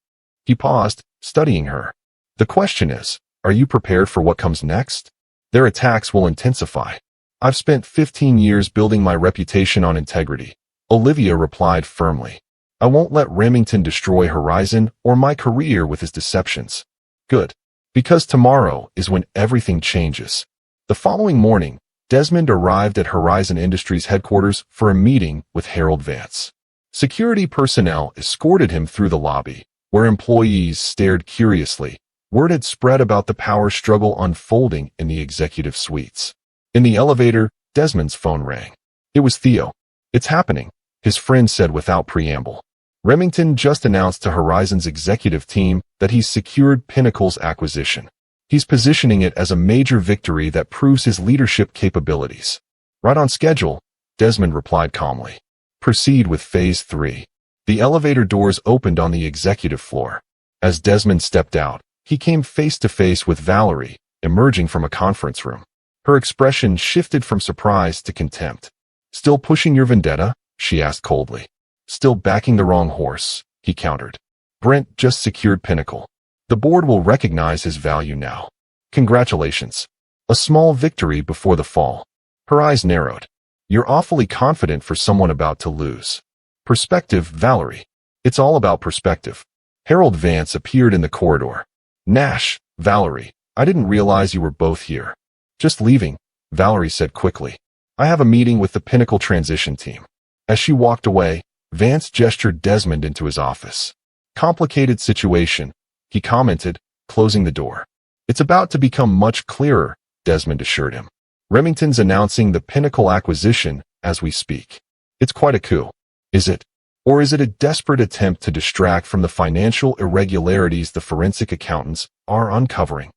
He paused, studying her. The question is, are you prepared for what comes next? Their attacks will intensify. I've spent 15 years building my reputation on integrity, Olivia replied firmly. I won't let Remington destroy Horizon or my career with his deceptions. Good. Because tomorrow is when everything changes. The following morning, Desmond arrived at Horizon Industries headquarters for a meeting with Harold Vance. Security personnel escorted him through the lobby, where employees stared curiously. Word had spread about the power struggle unfolding in the executive suites. In the elevator, Desmond's phone rang. It was Theo. It's happening, his friend said without preamble. Remington just announced to Horizon's executive team that he's secured Pinnacle's acquisition. He's positioning it as a major victory that proves his leadership capabilities. Right on schedule, Desmond replied calmly. Proceed with Phase 3. The elevator doors opened on the executive floor. As Desmond stepped out, he came face to face with Valerie, emerging from a conference room. Her expression shifted from surprise to contempt. Still pushing your vendetta? She asked coldly. Still backing the wrong horse, he countered. Brent just secured Pinnacle. The board will recognize his value now. Congratulations. A small victory before the fall. Her eyes narrowed. You're awfully confident for someone about to lose. Perspective, Valerie. It's all about perspective. Harold Vance appeared in the corridor. Nash, Valerie, I didn't realize you were both here. Just leaving, Valerie said quickly. I have a meeting with the Pinnacle transition team. As she walked away, Vance gestured Desmond into his office. Complicated situation, he commented, closing the door. It's about to become much clearer, Desmond assured him. Remington's announcing the Pinnacle acquisition as we speak. It's quite a coup. Is it? Or is it a desperate attempt to distract from the financial irregularities the forensic accountants are uncovering?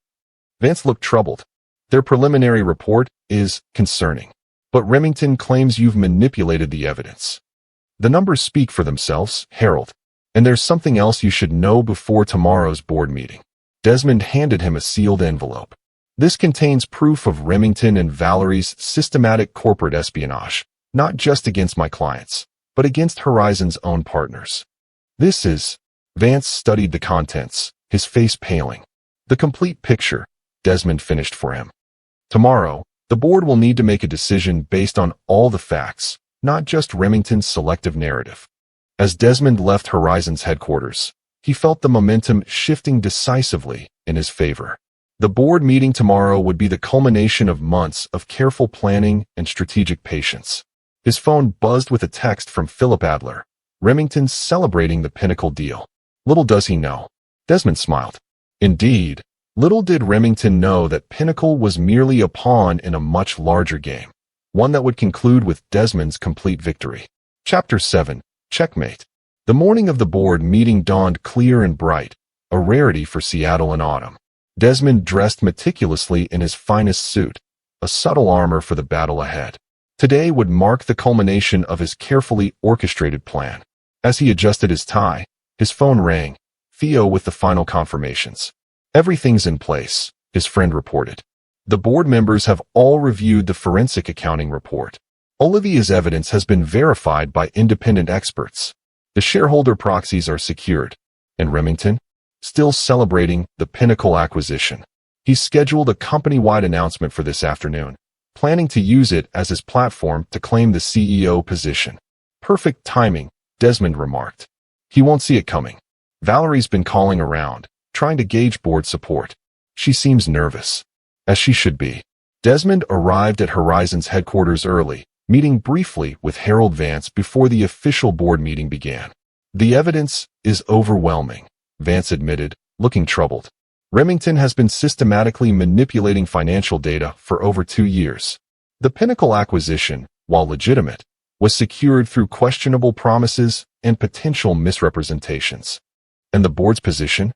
Vance looked troubled. Their preliminary report is concerning. But Remington claims you've manipulated the evidence. The numbers speak for themselves, Harold. And there's something else you should know before tomorrow's board meeting. Desmond handed him a sealed envelope. This contains proof of Remington and Valerie's systematic corporate espionage, not just against my clients, but against Horizon's own partners. This is... Vance studied the contents, his face paling. The complete picture, Desmond finished for him. Tomorrow, the board will need to make a decision based on all the facts, not just Remington's selective narrative. As Desmond left Horizon's headquarters, he felt the momentum shifting decisively in his favor. The board meeting tomorrow would be the culmination of months of careful planning and strategic patience. His phone buzzed with a text from Philip Adler. Remington's celebrating the Pinnacle deal. Little does he know. Desmond smiled. Indeed, little did Remington know that Pinnacle was merely a pawn in a much larger game, one that would conclude with Desmond's complete victory. Chapter 7. Checkmate. The morning of the board meeting dawned clear and bright, a rarity for Seattle in autumn. Desmond dressed meticulously in his finest suit, a subtle armor for the battle ahead. Today would mark the culmination of his carefully orchestrated plan. As he adjusted his tie, his phone rang, Theo with the final confirmations. Everything's in place, his friend reported. The board members have all reviewed the forensic accounting report. Olivia's evidence has been verified by independent experts. The shareholder proxies are secured. And Remington? Still celebrating the Pinnacle acquisition. He's scheduled a company-wide announcement for this afternoon, planning to use it as his platform to claim the CEO position. Perfect timing, Desmond remarked. He won't see it coming. Valerie's been calling around, trying to gauge board support. She seems nervous. As she should be. Desmond arrived at Horizon's headquarters early, meeting briefly with Harold Vance before the official board meeting began. The evidence is overwhelming, Vance admitted, looking troubled. Remington has been systematically manipulating financial data for over 2 years. The Pinnacle acquisition, while legitimate, was secured through questionable promises and potential misrepresentations. And the board's position?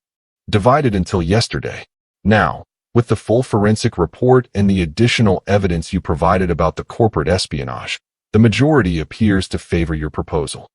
Divided until yesterday. Now, with the full forensic report and the additional evidence you provided about the corporate espionage, the majority appears to favor your proposal.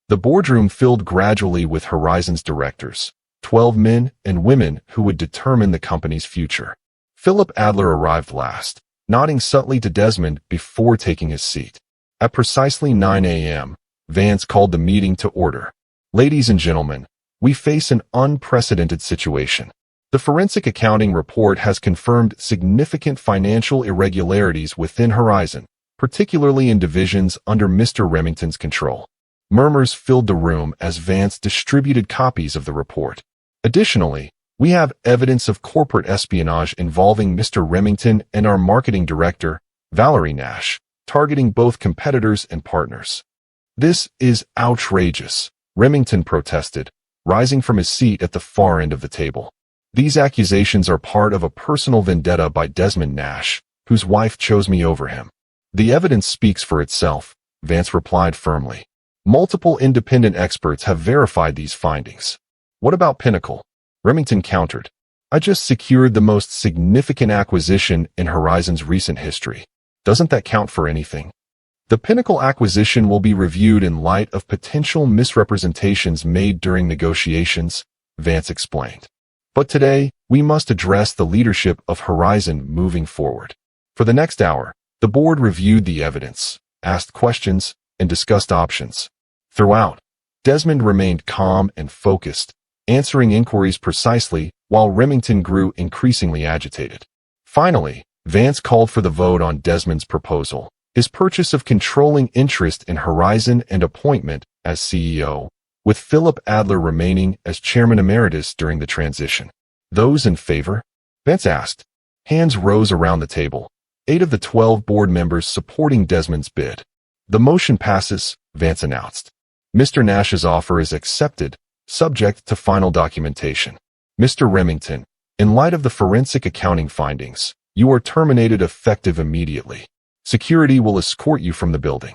The boardroom filled gradually with Horizon's directors, 12 men and women who would determine the company's future. Philip Adler arrived last, nodding subtly to Desmond before taking his seat. At precisely 9 a.m., Vance called the meeting to order. Ladies and gentlemen, we face an unprecedented situation. The forensic accounting report has confirmed significant financial irregularities within Horizon, particularly in divisions under Mr. Remington's control. Murmurs filled the room as Vance distributed copies of the report. Additionally, we have evidence of corporate espionage involving Mr. Remington and our marketing director, Valerie Nash, targeting both competitors and partners. This is outrageous, Remington protested, rising from his seat at the far end of the table. These accusations are part of a personal vendetta by Desmond Nash, whose wife chose me over him. The evidence speaks for itself, Vance replied firmly. Multiple independent experts have verified these findings. What about Pinnacle? Remington countered. I just secured the most significant acquisition in Horizon's recent history. Doesn't that count for anything? The Pinnacle acquisition will be reviewed in light of potential misrepresentations made during negotiations, Vance explained. But today, we must address the leadership of Horizon moving forward. For the next hour, the board reviewed the evidence, asked questions, and discussed options. Throughout, Desmond remained calm and focused, answering inquiries precisely while Remington grew increasingly agitated. Finally, Vance called for the vote on Desmond's proposal, his purchase of controlling interest in Horizon and appointment as CEO, with Philip Adler remaining as chairman emeritus during the transition. Those in favor? Vance asked. Hands rose around the table, 8 of the 12 board members supporting Desmond's bid. The motion passes, Vance announced. Mr. Nash's offer is accepted, subject to final documentation. Mr. Remington, in light of the forensic accounting findings, you are terminated effective immediately. Security will escort you from the building.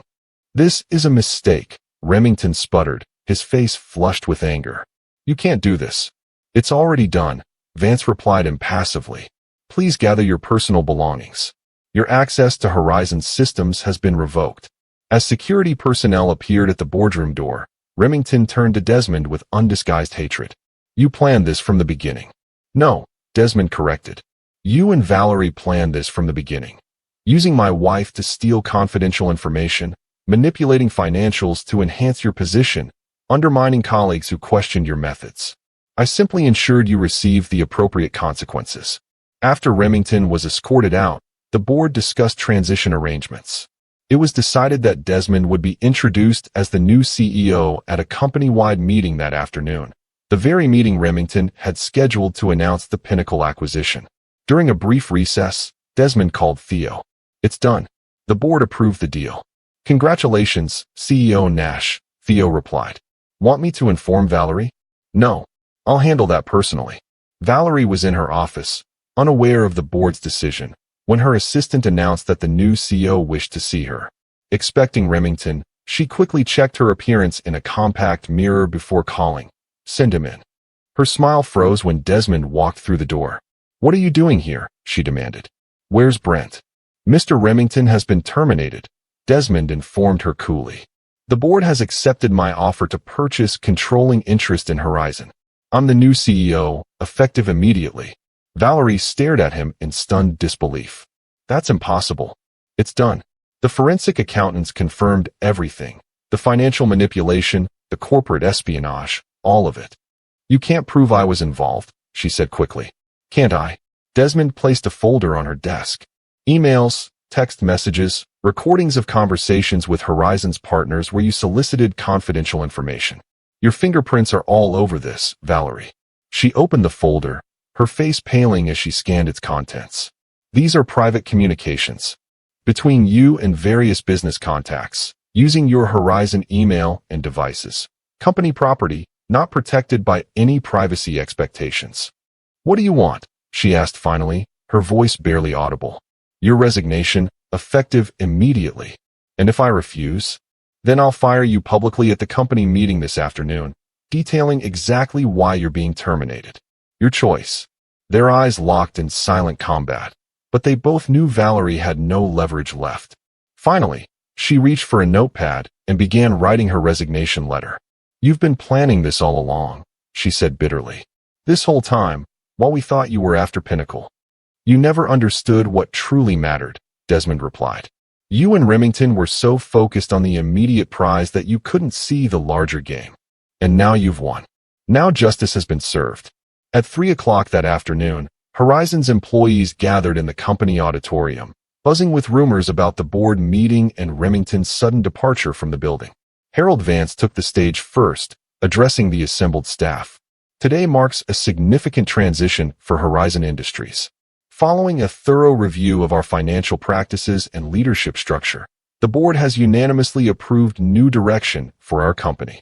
This is a mistake, Remington sputtered, his face flushed with anger. You can't do this. It's already done, Vance replied impassively. Please gather your personal belongings. Your access to Horizon's systems has been revoked. As security personnel appeared at the boardroom door, Remington turned to Desmond with undisguised hatred. You planned this from the beginning. No, Desmond corrected. You and Valerie planned this from the beginning. Using my wife to steal confidential information, manipulating financials to enhance your position, undermining colleagues who questioned your methods. I simply ensured you received the appropriate consequences. After Remington was escorted out, the board discussed transition arrangements. It was decided that Desmond would be introduced as the new CEO at a company-wide meeting that afternoon, the very meeting Remington had scheduled to announce the Pinnacle acquisition. During a brief recess, Desmond called Theo. It's done. The board approved the deal. Congratulations, CEO Nash, Theo replied. Want me to inform Valerie? No. I'll handle that personally. Valerie was in her office, unaware of the board's decision, when her assistant announced that the new CEO wished to see her. Expecting Remington, she quickly checked her appearance in a compact mirror before calling. Send him in. Her smile froze when Desmond walked through the door. What are you doing here? She demanded. Where's Brent? Mr. Remington has been terminated, Desmond informed her coolly. The board has accepted my offer to purchase controlling interest in Horizon. I'm the new CEO, effective immediately. Valerie stared at him in stunned disbelief. That's impossible. It's done. The forensic accountants confirmed everything. The financial manipulation, the corporate espionage, all of it. You can't prove I was involved, she said quickly. Can't I? Desmond placed a folder on her desk. Emails, text messages, recordings of conversations with Horizon's partners where you solicited confidential information. Your fingerprints are all over this, Valerie. She opened the folder, her face paling as she scanned its contents. These are private communications between you and various business contacts, using your Horizon email and devices. Company property, not protected by any privacy expectations. What do you want? She asked finally, her voice barely audible. Your resignation, effective immediately. And if I refuse? Then I'll fire you publicly at the company meeting this afternoon, detailing exactly why you're being terminated. Your choice. Their eyes locked in silent combat, but they both knew Valerie had no leverage left. Finally, she reached for a notepad and began writing her resignation letter. "You've been planning this all along," she said bitterly. "This whole time, while we thought you were after Pinnacle. You never understood what truly mattered," Desmond replied. "You and Remington were so focused on the immediate prize that you couldn't see the larger game. And now you've won. Now justice has been served." At 3 o'clock that afternoon, Horizon's employees gathered in the company auditorium, buzzing with rumors about the board meeting and Remington's sudden departure from the building. Harold Vance took the stage first, addressing the assembled staff. "Today marks a significant transition for Horizon Industries. Following a thorough review of our financial practices and leadership structure, the board has unanimously approved new direction for our company."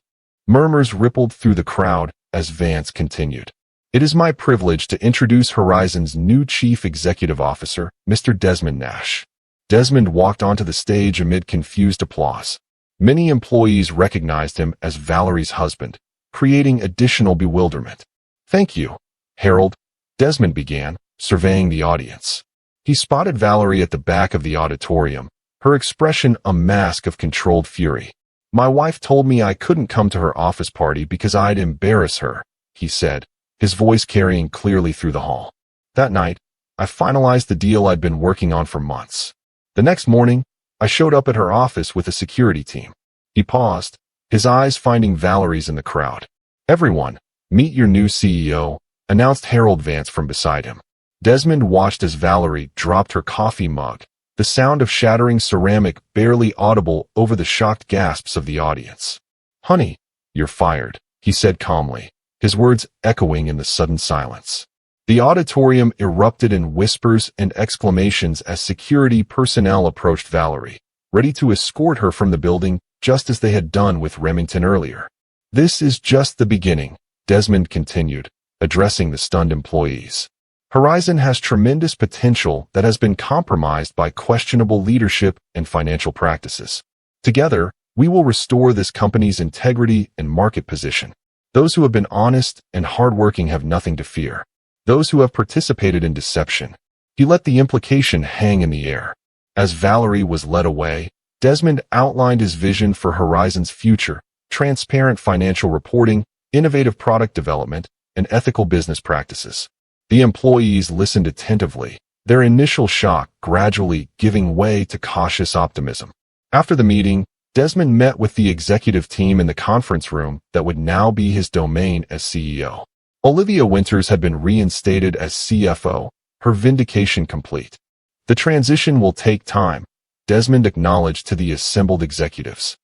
Murmurs rippled through the crowd as Vance continued. "It is my privilege to introduce Horizon's new Chief Executive Officer, Mr. Desmond Nash." Desmond walked onto the stage amid confused applause. Many employees recognized him as Valerie's husband, creating additional bewilderment. "Thank you, Harold," Desmond began, surveying the audience. He spotted Valerie at the back of the auditorium, her expression a mask of controlled fury. "My wife told me I couldn't come to her office party because I'd embarrass her," he said, his voice carrying clearly through the hall. "That night, I finalized the deal I'd been working on for months. The next morning, I showed up at her office with a security team." He paused, his eyes finding Valerie's in the crowd. "Everyone, meet your new CEO," announced Harold Vance from beside him. Desmond watched as Valerie dropped her coffee mug, the sound of shattering ceramic barely audible over the shocked gasps of the audience. "Honey, you're fired," he said calmly, his words echoing in the sudden silence. The auditorium erupted in whispers and exclamations as security personnel approached Valerie, ready to escort her from the building just as they had done with Remington earlier. "This is just the beginning," Desmond continued, addressing the stunned employees. "Horizon has tremendous potential that has been compromised by questionable leadership and financial practices. Together, we will restore this company's integrity and market position. Those who have been honest and hardworking have nothing to fear. Those who have participated in deception." He let the implication hang in the air. As Valerie was led away, Desmond outlined his vision for Horizon's future: transparent financial reporting, innovative product development, and ethical business practices. The employees listened attentively, their initial shock gradually giving way to cautious optimism. After the meeting, Desmond met with the executive team in the conference room that would now be his domain as CEO. Olivia Winters had been reinstated as CFO, her vindication complete. "The transition will take time," Desmond acknowledged to the assembled executives.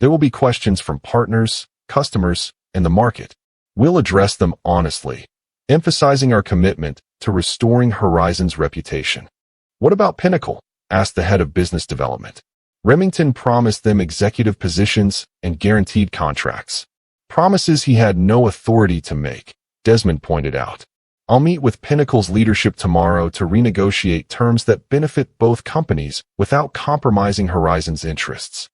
"There will be questions from partners, customers, and the market. We'll address them honestly, emphasizing our commitment to restoring Horizon's reputation." "What about Pinnacle?" asked the head of business development. Remington promised them executive positions and guaranteed contracts. Promises he had no authority to make, Desmond pointed out. "I'll meet with Pinnacle's leadership tomorrow to renegotiate terms that benefit both companies without compromising Horizon's interests."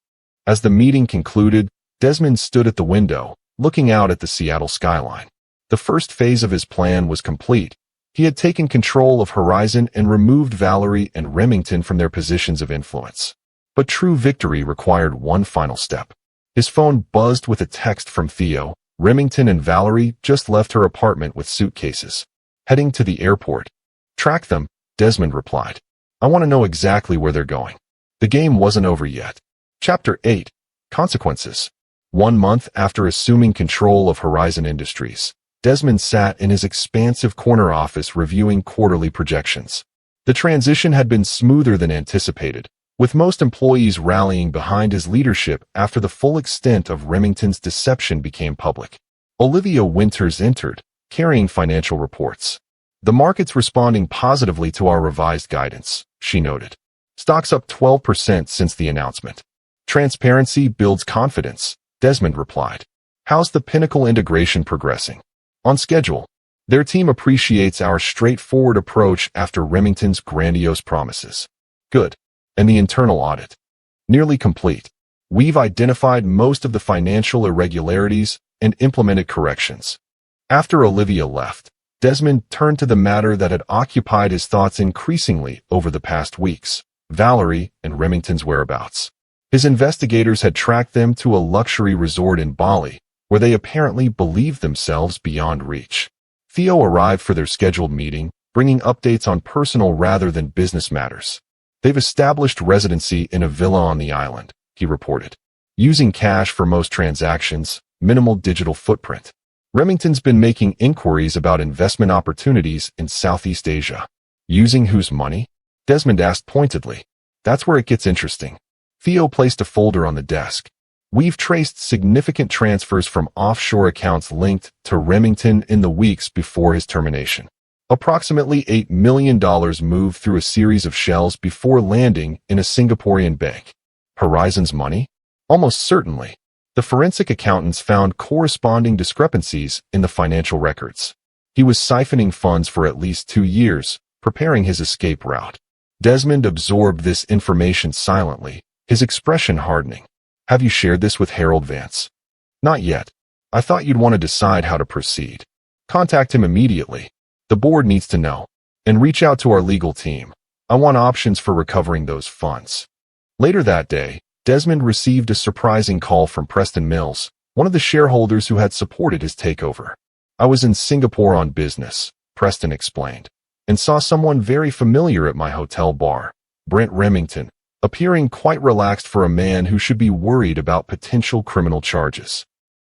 As the meeting concluded, Desmond stood at the window, looking out at the Seattle skyline. The first phase of his plan was complete. He had taken control of Horizon and removed Valerie and Remington from their positions of influence. But true victory required one final step. His phone buzzed with a text from Theo. Remington and Valerie just left her apartment with suitcases, heading to the airport. "Track them," Desmond replied. "I want to know exactly where they're going." The game wasn't over yet. Chapter 8. Consequences. 1 month after assuming control of Horizon Industries, Desmond sat in his expansive corner office reviewing quarterly projections. The transition had been smoother than anticipated, with most employees rallying behind his leadership after the full extent of Remington's deception became public. Olivia Winters entered, carrying financial reports. "The market's responding positively to our revised guidance," she noted. "Stocks up 12% since the announcement." "Transparency builds confidence," Desmond replied. "How's the Pinnacle integration progressing?" "On schedule. Their team appreciates our straightforward approach after Remington's grandiose promises." "Good. And the internal audit?" "Nearly complete. We've identified most of the financial irregularities and implemented corrections. After Olivia left, Desmond turned to the matter that had occupied his thoughts increasingly over the past weeks: Valerie and Remington's whereabouts. His investigators had tracked them to a luxury resort in Bali, where they apparently believed themselves beyond reach. Theo arrived for their scheduled meeting, bringing updates on personal rather than business matters. They've established residency in a villa on the island, he reported. Using cash for most transactions, minimal digital footprint. Remington's been making inquiries about investment opportunities in Southeast Asia. Using whose money? Desmond asked pointedly. That's where it gets interesting. Theo placed a folder on the desk. We've traced significant transfers from offshore accounts linked to Remington in the weeks before his termination. Approximately $8 million moved through a series of shells before landing in a Singaporean bank. Horizon's money? Almost certainly. The forensic accountants found corresponding discrepancies in the financial records. He was siphoning funds for at least 2 years, preparing his escape route. Desmond absorbed this information silently, his expression hardening. Have you shared this with Harold Vance? Not yet. I thought you'd want to decide how to proceed. Contact him immediately. The board needs to know. And reach out to our legal team. I want options for recovering those funds. Later that day, Desmond received a surprising call from Preston Mills, one of the shareholders who had supported his takeover. I was in Singapore on business, Preston explained, and saw someone very familiar at my hotel bar, Brent Remington, appearing quite relaxed for a man who should be worried about potential criminal charges.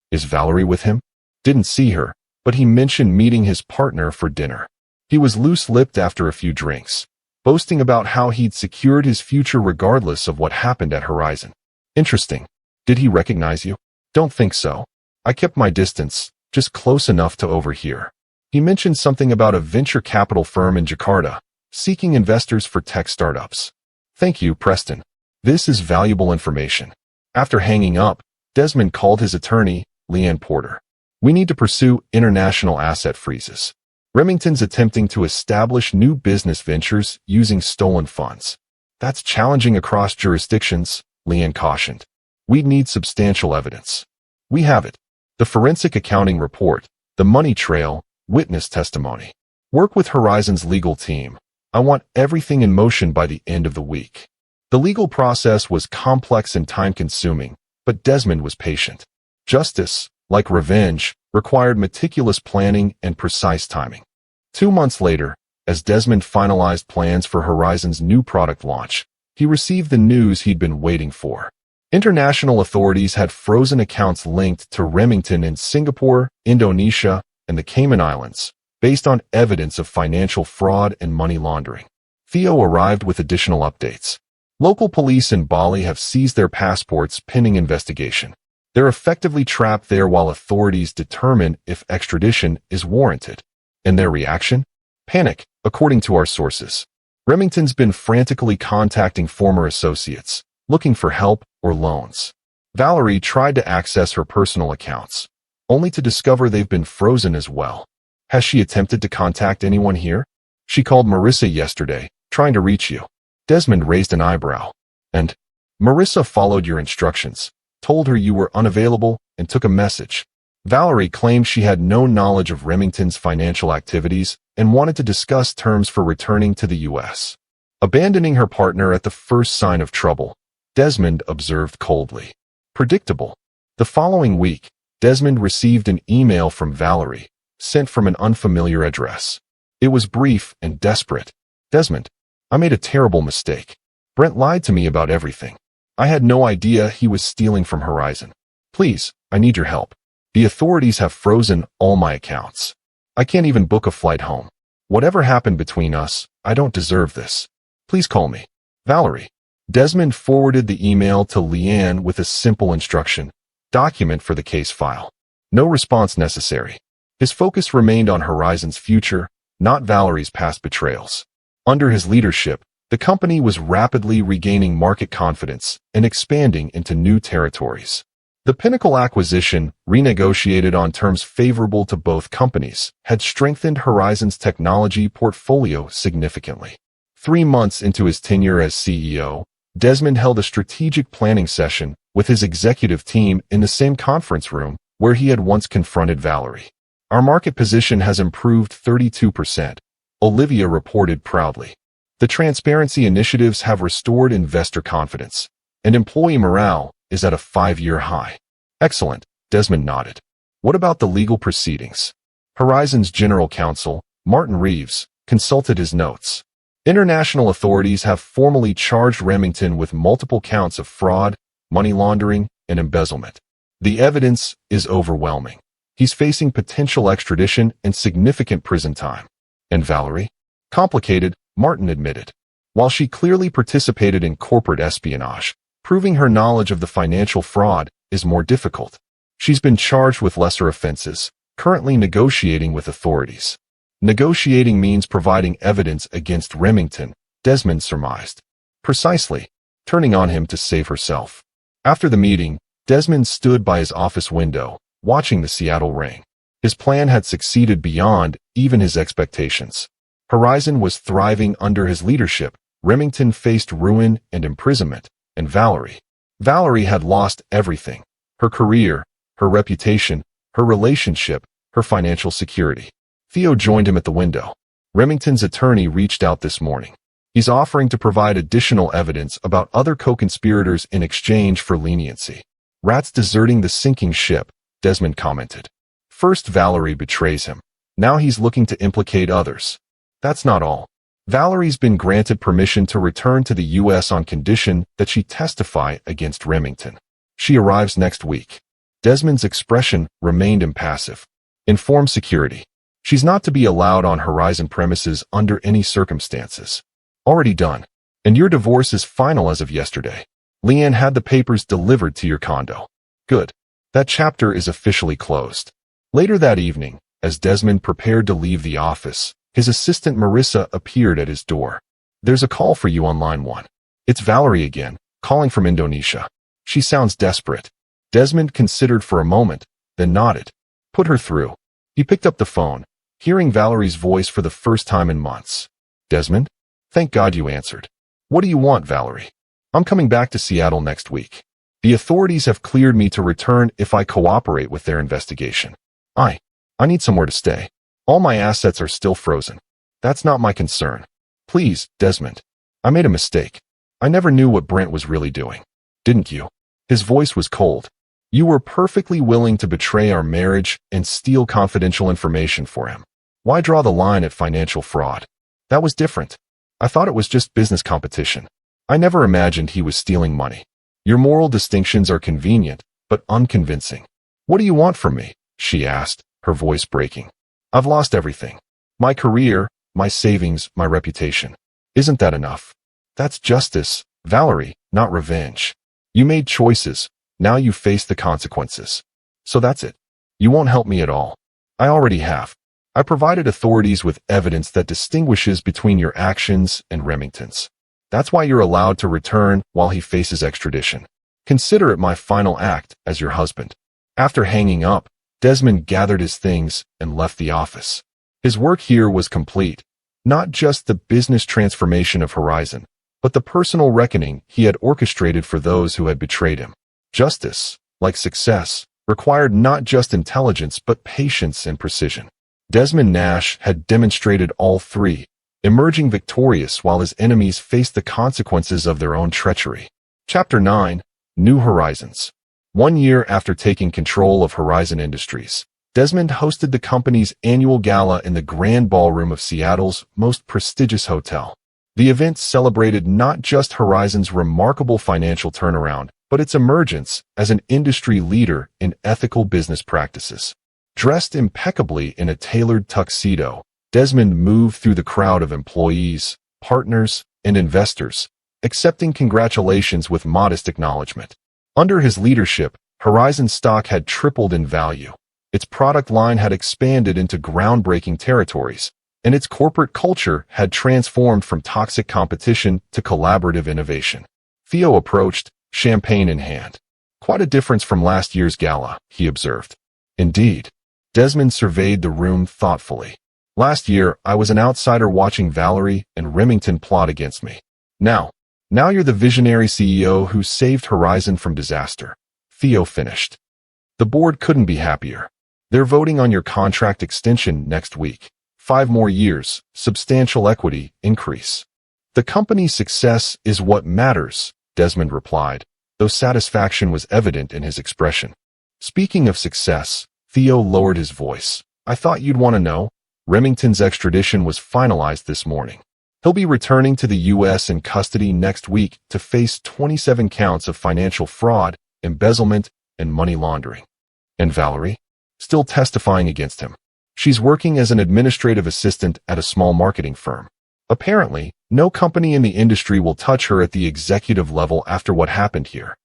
Is Valerie with him? Didn't see her, but he mentioned meeting his partner for dinner. He was loose-lipped after a few drinks, boasting about how he'd secured his future regardless of what happened at Horizon. Interesting. Did he recognize you? Don't think so. I kept my distance, just close enough to overhear. He mentioned something about a venture capital firm in Jakarta, seeking investors for tech startups. Thank you, Preston. This is valuable information. After hanging up, Desmond called his attorney, Leanne Porter. We need to pursue international asset freezes. Remington's attempting to establish new business ventures using stolen funds. That's challenging across jurisdictions, Leanne cautioned. We'd need substantial evidence. We have it. The forensic accounting report, the money trail, witness testimony. Work with Horizon's legal team. I want everything in motion by the end of the week. The legal process was complex and time-consuming, but Desmond was patient. Justice, like revenge, required meticulous planning and precise timing. 2 months later, as Desmond finalized plans for Horizon's new product launch, he received the news he'd been waiting for. International authorities had frozen accounts linked to Remington in Singapore, Indonesia, and the Cayman Islands, based on evidence of financial fraud and money laundering. Theo arrived with additional updates. Local police in Bali have seized their passports pending investigation. They're effectively trapped there while authorities determine if extradition is warranted. And their reaction? Panic, according to our sources. Remington's been frantically contacting former associates, looking for help or loans. Valerie tried to access her personal accounts, only to discover they've been frozen as well. Has she attempted to contact anyone here? She called Marissa yesterday, trying to reach you. Desmond raised an eyebrow. And Marissa followed your instructions, told her you were unavailable, and took a message. Valerie claimed she had no knowledge of Remington's financial activities and wanted to discuss terms for returning to the U.S. Abandoning her partner at the first sign of trouble, Desmond observed coldly. Predictable. The following week, Desmond received an email from Valerie, sent from an unfamiliar address. It was brief and desperate. Desmond, I made a terrible mistake. Brent lied to me about everything. I had no idea he was stealing from Horizon. Please, I need your help. The authorities have frozen all my accounts. I can't even book a flight home. Whatever happened between us, I don't deserve this. Please call me. Valerie. Desmond forwarded the email to Leanne with a simple instruction. Document for the case file. No response necessary. His focus remained on Horizon's future, not Valerie's past betrayals. Under his leadership, the company was rapidly regaining market confidence and expanding into new territories. The Pinnacle acquisition, renegotiated on terms favorable to both companies, had strengthened Horizon's technology portfolio significantly. 3 months into his tenure as CEO, Desmond held a strategic planning session with his executive team in the same conference room where he had once confronted Valerie. "Our market position has improved 32%, Olivia reported proudly. "The transparency initiatives have restored investor confidence, and employee morale is at a 5-year high." "Excellent," Desmond nodded. "What about the legal proceedings?" Horizon's general counsel, Martin Reeves, consulted his notes. "International authorities have formally charged Remington with multiple counts of fraud, money laundering, and embezzlement. The evidence is overwhelming. He's facing potential extradition and significant prison time." "And Valerie?" "Complicated," Martin admitted. "While she clearly participated in corporate espionage, proving her knowledge of the financial fraud is more difficult. She's been charged with lesser offenses, currently negotiating with authorities." "Negotiating means providing evidence against Remington," Desmond surmised. "Precisely, turning on him to save herself." After the meeting, Desmond stood by his office window, watching the Seattle rain. His plan had succeeded beyond even his expectations. Horizon was thriving under his leadership. Remington faced ruin and imprisonment, and Valerie had lost everything: her career, her reputation, her relationship, her financial security. Theo joined him at the window. "Remington's attorney reached out this morning. He's offering to provide additional evidence about other co-conspirators in exchange for leniency." "Rats deserting the sinking ship," Desmond commented. "First Valerie betrays him. Now he's looking to implicate others." "That's not all. Valerie's been granted permission to return to the U.S. on condition that she testify against Remington. She arrives next week." Desmond's expression remained impassive. "Inform security. She's not to be allowed on Horizon premises under any circumstances." "Already done. And your divorce is final as of yesterday. Leanne had the papers delivered to your condo." "Good. That chapter is officially closed." Later that evening, as Desmond prepared to leave the office, his assistant Marissa appeared at his door. "There's a call for you on line 1. It's Valerie again, calling from Indonesia. She sounds desperate." Desmond considered for a moment, then nodded. "Put her through." He picked up the phone, hearing Valerie's voice for the first time in months. "Desmond? Thank God you answered. What do you want, Valerie?" "I'm coming back to Seattle next week. The authorities have cleared me to return if I cooperate with their investigation. I need somewhere to stay. All my assets are still frozen." "That's not my concern. Please, Desmond. I made a mistake. I never knew what Brent was really doing." "Didn't you?" His voice was cold. "You were perfectly willing to betray our marriage and steal confidential information for him. Why draw the line at financial fraud? That was different. I thought it was just business competition. I never imagined he was stealing money. Your moral distinctions are convenient, but unconvincing." "What do you want from me?" she asked, her voice breaking. "I've lost everything. My career, my savings, my reputation. Isn't that enough?" "That's justice, Valerie, not revenge. You made choices. Now you face the consequences. So that's it. You won't help me at all." "I already have. I provided authorities with evidence that distinguishes between your actions and Remington's. That's why you're allowed to return while he faces extradition. Consider it my final act as your husband." After hanging up, Desmond gathered his things and left the office. His work here was complete. Not just the business transformation of Horizon, but the personal reckoning he had orchestrated for those who had betrayed him. Justice, like success, required not just intelligence but patience and precision. Desmond Nash had demonstrated all three, emerging victorious while his enemies faced the consequences of their own treachery. Chapter 9: New Horizons. 1 year after taking control of Horizon Industries, Desmond hosted the company's annual gala in the Grand Ballroom of Seattle's most prestigious hotel. The event celebrated not just Horizon's remarkable financial turnaround, but its emergence as an industry leader in ethical business practices. Dressed impeccably in a tailored tuxedo, Desmond moved through the crowd of employees, partners, and investors, accepting congratulations with modest acknowledgement. Under his leadership, Horizon stock had tripled in value. Its product line had expanded into groundbreaking territories, and its corporate culture had transformed from toxic competition to collaborative innovation. Theo approached, champagne in hand. "Quite a difference from last year's gala," he observed. "Indeed." Desmond surveyed the room thoughtfully. "Last year, I was an outsider watching Valerie and Remington plot against me. Now, Now you're the visionary CEO who saved Horizon from disaster. Theo finished. The board couldn't be happier. They're voting on your contract extension next week. 5 more years, substantial equity increase. The company's success is what matters, Desmond replied, though satisfaction was evident in his expression. Speaking of success, Theo lowered his voice. I thought you'd want to know. Remington's extradition was finalized this morning. He'll be returning to the U.S. in custody next week to face 27 counts of financial fraud, embezzlement, and money laundering. And Valerie? Still testifying against him. She's working as an administrative assistant at a small marketing firm. Apparently, no company in the industry will touch her at the executive level after what happened here.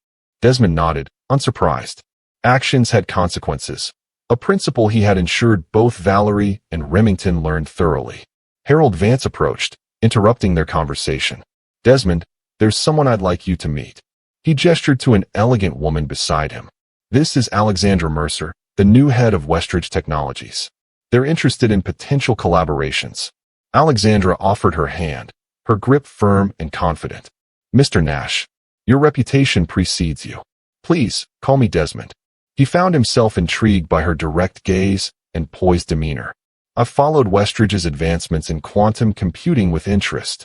Desmond nodded, unsurprised. Actions had consequences. A principle he had ensured both Valerie and Remington learned thoroughly. Harold Vance approached, interrupting their conversation. Desmond, there's someone I'd like you to meet. He gestured to an elegant woman beside him. This is Alexandra Mercer, the new head of Westridge Technologies. They're interested in potential collaborations. Alexandra offered her hand, her grip firm and confident. Mr. Nash, your reputation precedes you. Please, call me Desmond. He found himself intrigued by her direct gaze and poised demeanor. I've followed Westridge's advancements in quantum computing with interest.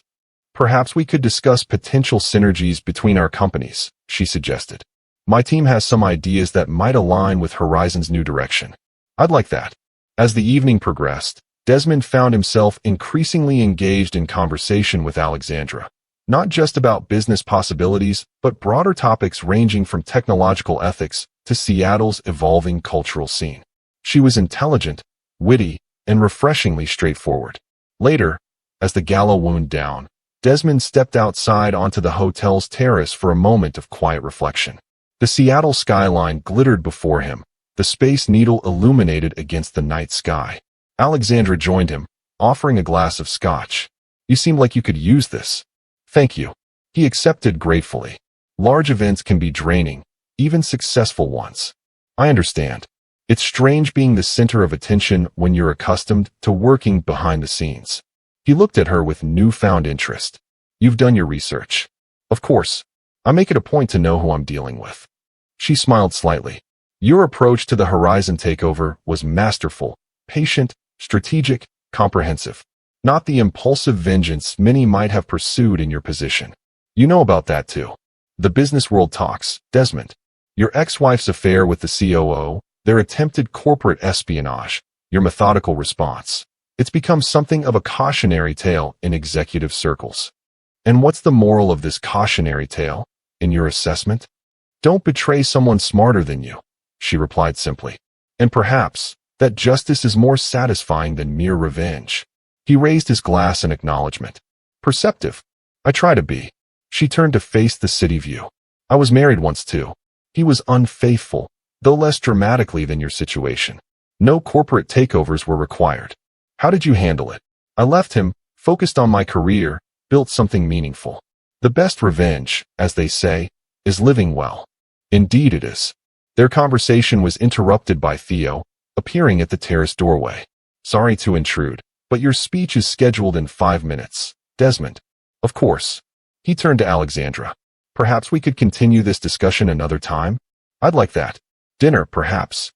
Perhaps we could discuss potential synergies between our companies, she suggested. My team has some ideas that might align with Horizon's new direction. I'd like that. As the evening progressed, Desmond found himself increasingly engaged in conversation with Alexandra, not just about business possibilities, but broader topics ranging from technological ethics to Seattle's evolving cultural scene. She was intelligent, witty, and refreshingly straightforward. Later, as the gala wound down, Desmond stepped outside onto the hotel's terrace for a moment of quiet reflection. The Seattle skyline glittered before him, the Space Needle illuminated against the night sky. Alexandra joined him, offering a glass of scotch. You seem like you could use this. Thank you. He accepted gratefully. Large events can be draining, even successful ones. I understand. It's strange being the center of attention when you're accustomed to working behind the scenes. He looked at her with newfound interest. You've done your research. Of course. I make it a point to know who I'm dealing with. She smiled slightly. Your approach to the Horizon takeover was masterful, patient, strategic, comprehensive. Not the impulsive vengeance many might have pursued in your position. You know about that too. The business world talks, Desmond. Your ex-wife's affair with the COO, their attempted corporate espionage, your methodical response. It's become something of a cautionary tale in executive circles. And what's the moral of this cautionary tale, in your assessment? Don't betray someone smarter than you, she replied simply. And perhaps, that justice is more satisfying than mere revenge. He raised his glass in acknowledgement. Perceptive. I try to be. She turned to face the city view. I was married once too. He was unfaithful, though less dramatically than your situation. No corporate takeovers were required. How did you handle it? I left him, focused on my career, built something meaningful. The best revenge, as they say, is living well. Indeed it is. Their conversation was interrupted by Theo, appearing at the terrace doorway. Sorry to intrude, but your speech is scheduled in 5 minutes. Desmond. Of course. He turned to Alexandra. Perhaps we could continue this discussion another time? I'd like that. Dinner, perhaps.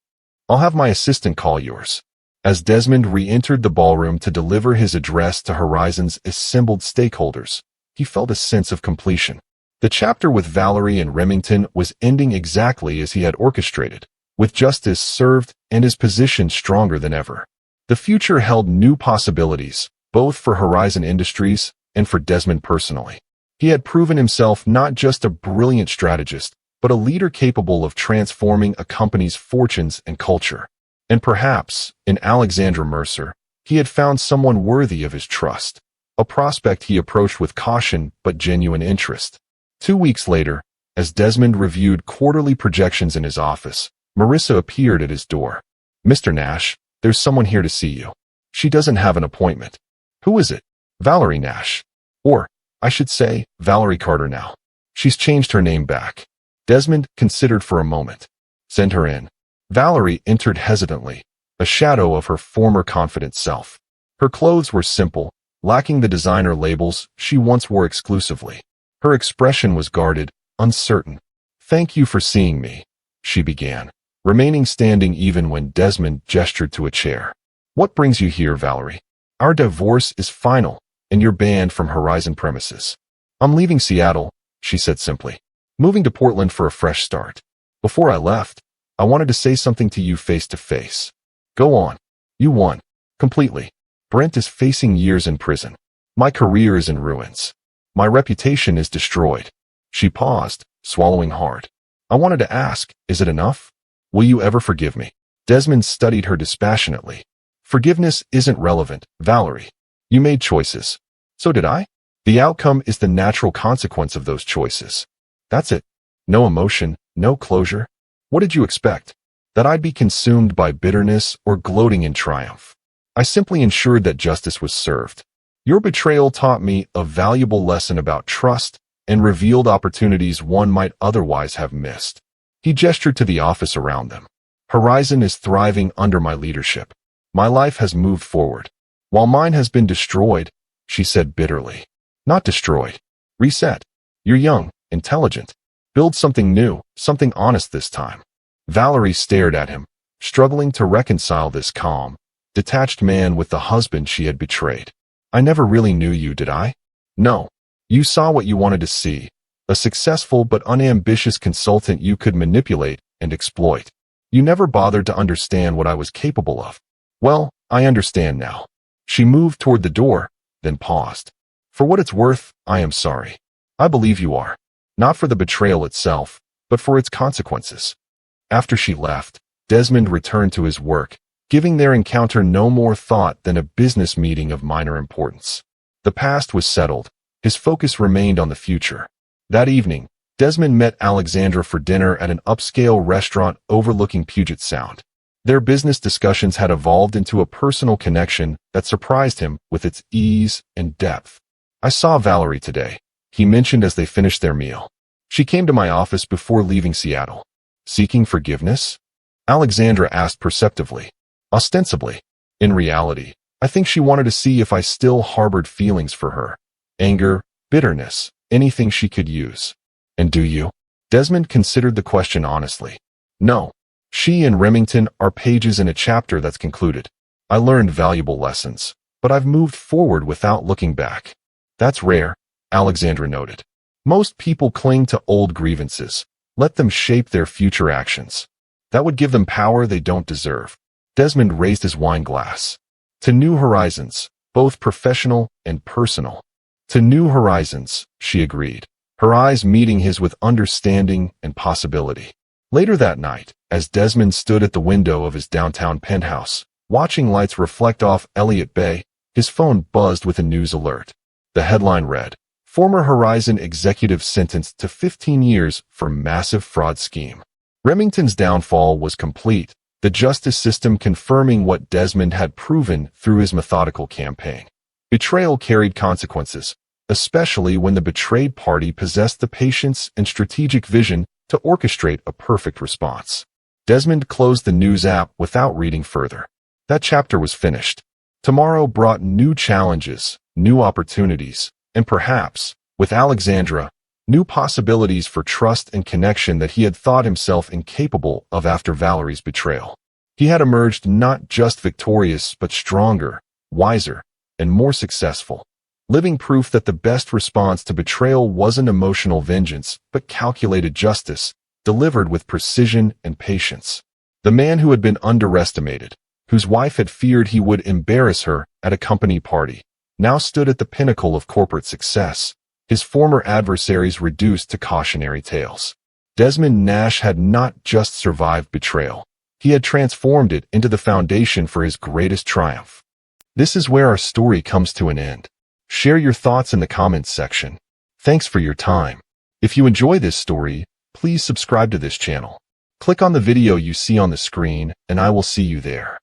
I'll have my assistant call yours. As Desmond re-entered the ballroom to deliver his address to Horizon's assembled stakeholders, he felt a sense of completion. The chapter with Valerie and Remington was ending exactly as he had orchestrated, with justice served and his position stronger than ever. The future held new possibilities, both for Horizon Industries and for Desmond personally. He had proven himself not just a brilliant strategist, but a leader capable of transforming a company's fortunes and culture. And perhaps, in Alexandra Mercer, he had found someone worthy of his trust, a prospect he approached with caution but genuine interest. 2 weeks later, as Desmond reviewed quarterly projections in his office, Marissa appeared at his door. Mr. Nash, there's someone here to see you. She doesn't have an appointment. Who is it? Valerie Nash. Or, I should say, Valerie Carter now. She's changed her name back. Desmond considered for a moment. Send her in. Valerie entered hesitantly, a shadow of her former confident self. Her clothes were simple, lacking the designer labels she once wore exclusively. Her expression was guarded, uncertain. "Thank you for seeing me," she began, remaining standing even when Desmond gestured to a chair. "What brings you here, Valerie? Our divorce is final, and you're banned from Horizon premises." "I'm leaving Seattle," she said simply, "moving to Portland for a fresh start. Before I left, I wanted to say something to you face to face." "Go on." "You won. Completely. Brent is facing years in prison. My career is in ruins. My reputation is destroyed." She paused, swallowing hard. "I wanted to ask, is it enough? Will you ever forgive me?" Desmond studied her dispassionately. "Forgiveness isn't relevant, Valerie. You made choices. So did I. The outcome is the natural consequence of those choices. That's it. No emotion, no closure. What did you expect? That I'd be consumed by bitterness or gloating in triumph? I simply ensured that justice was served. Your betrayal taught me a valuable lesson about trust and revealed opportunities one might otherwise have missed." He gestured to the office around them. "Horizon is thriving under my leadership. My life has moved forward, while mine has been destroyed," she said bitterly. "Not destroyed. Reset. You're young, intelligent. Build something new, something honest this time." Valerie stared at him, struggling to reconcile this calm, detached man with the husband she had betrayed. "I never really knew you, did I?" "No. You saw what you wanted to see. A successful but unambitious consultant you could manipulate and exploit. You never bothered to understand what I was capable of." "Well, I understand now." She moved toward the door, then paused. "For what it's worth, I am sorry. I believe you are. Not for the betrayal itself, but for its consequences." After she left, Desmond returned to his work, giving their encounter no more thought than a business meeting of minor importance. The past was settled. His focus remained on the future. That evening, Desmond met Alexandra for dinner at an upscale restaurant overlooking Puget Sound. Their business discussions had evolved into a personal connection that surprised him with its ease and depth. "I saw Valerie today," he mentioned as they finished their meal. "She came to my office before leaving Seattle." "Seeking forgiveness?" Alexandra asked perceptively. "Ostensibly. In reality, I think she wanted to see if I still harbored feelings for her. Anger, bitterness, anything she could use." "And do you?" Desmond considered the question honestly. "No. She and Remington are pages in a chapter that's concluded. I learned valuable lessons, but I've moved forward without looking back." "That's rare," Alexandra noted. "Most people cling to old grievances. Let them shape their future actions. That would give them power they don't deserve." Desmond raised his wine glass. "To new horizons, both professional and personal." "To new horizons," she agreed, her eyes meeting his with understanding and possibility. Later that night, as Desmond stood at the window of his downtown penthouse, watching lights reflect off Elliott Bay, his phone buzzed with a news alert. The headline read, "Former Horizon executive sentenced to 15 years for massive fraud scheme." Remington's downfall was complete, the justice system confirming what Desmond had proven through his methodical campaign. Betrayal carried consequences, especially when the betrayed party possessed the patience and strategic vision to orchestrate a perfect response. Desmond closed the news app without reading further. That chapter was finished. Tomorrow brought new challenges, new opportunities, and perhaps, with Alexandra, new possibilities for trust and connection that he had thought himself incapable of after Valerie's betrayal. He had emerged not just victorious but stronger, wiser, and more successful, living proof that the best response to betrayal wasn't emotional vengeance but calculated justice, delivered with precision and patience. The man who had been underestimated, whose wife had feared he would embarrass her at a company party, now stood at the pinnacle of corporate success, his former adversaries reduced to cautionary tales. Desmond Nash had not just survived betrayal. He had transformed it into the foundation for his greatest triumph. This is where our story comes to an end. Share your thoughts in the comments section. Thanks for your time. If you enjoy this story, please subscribe to this channel. Click on the video you see on the screen, and I will see you there.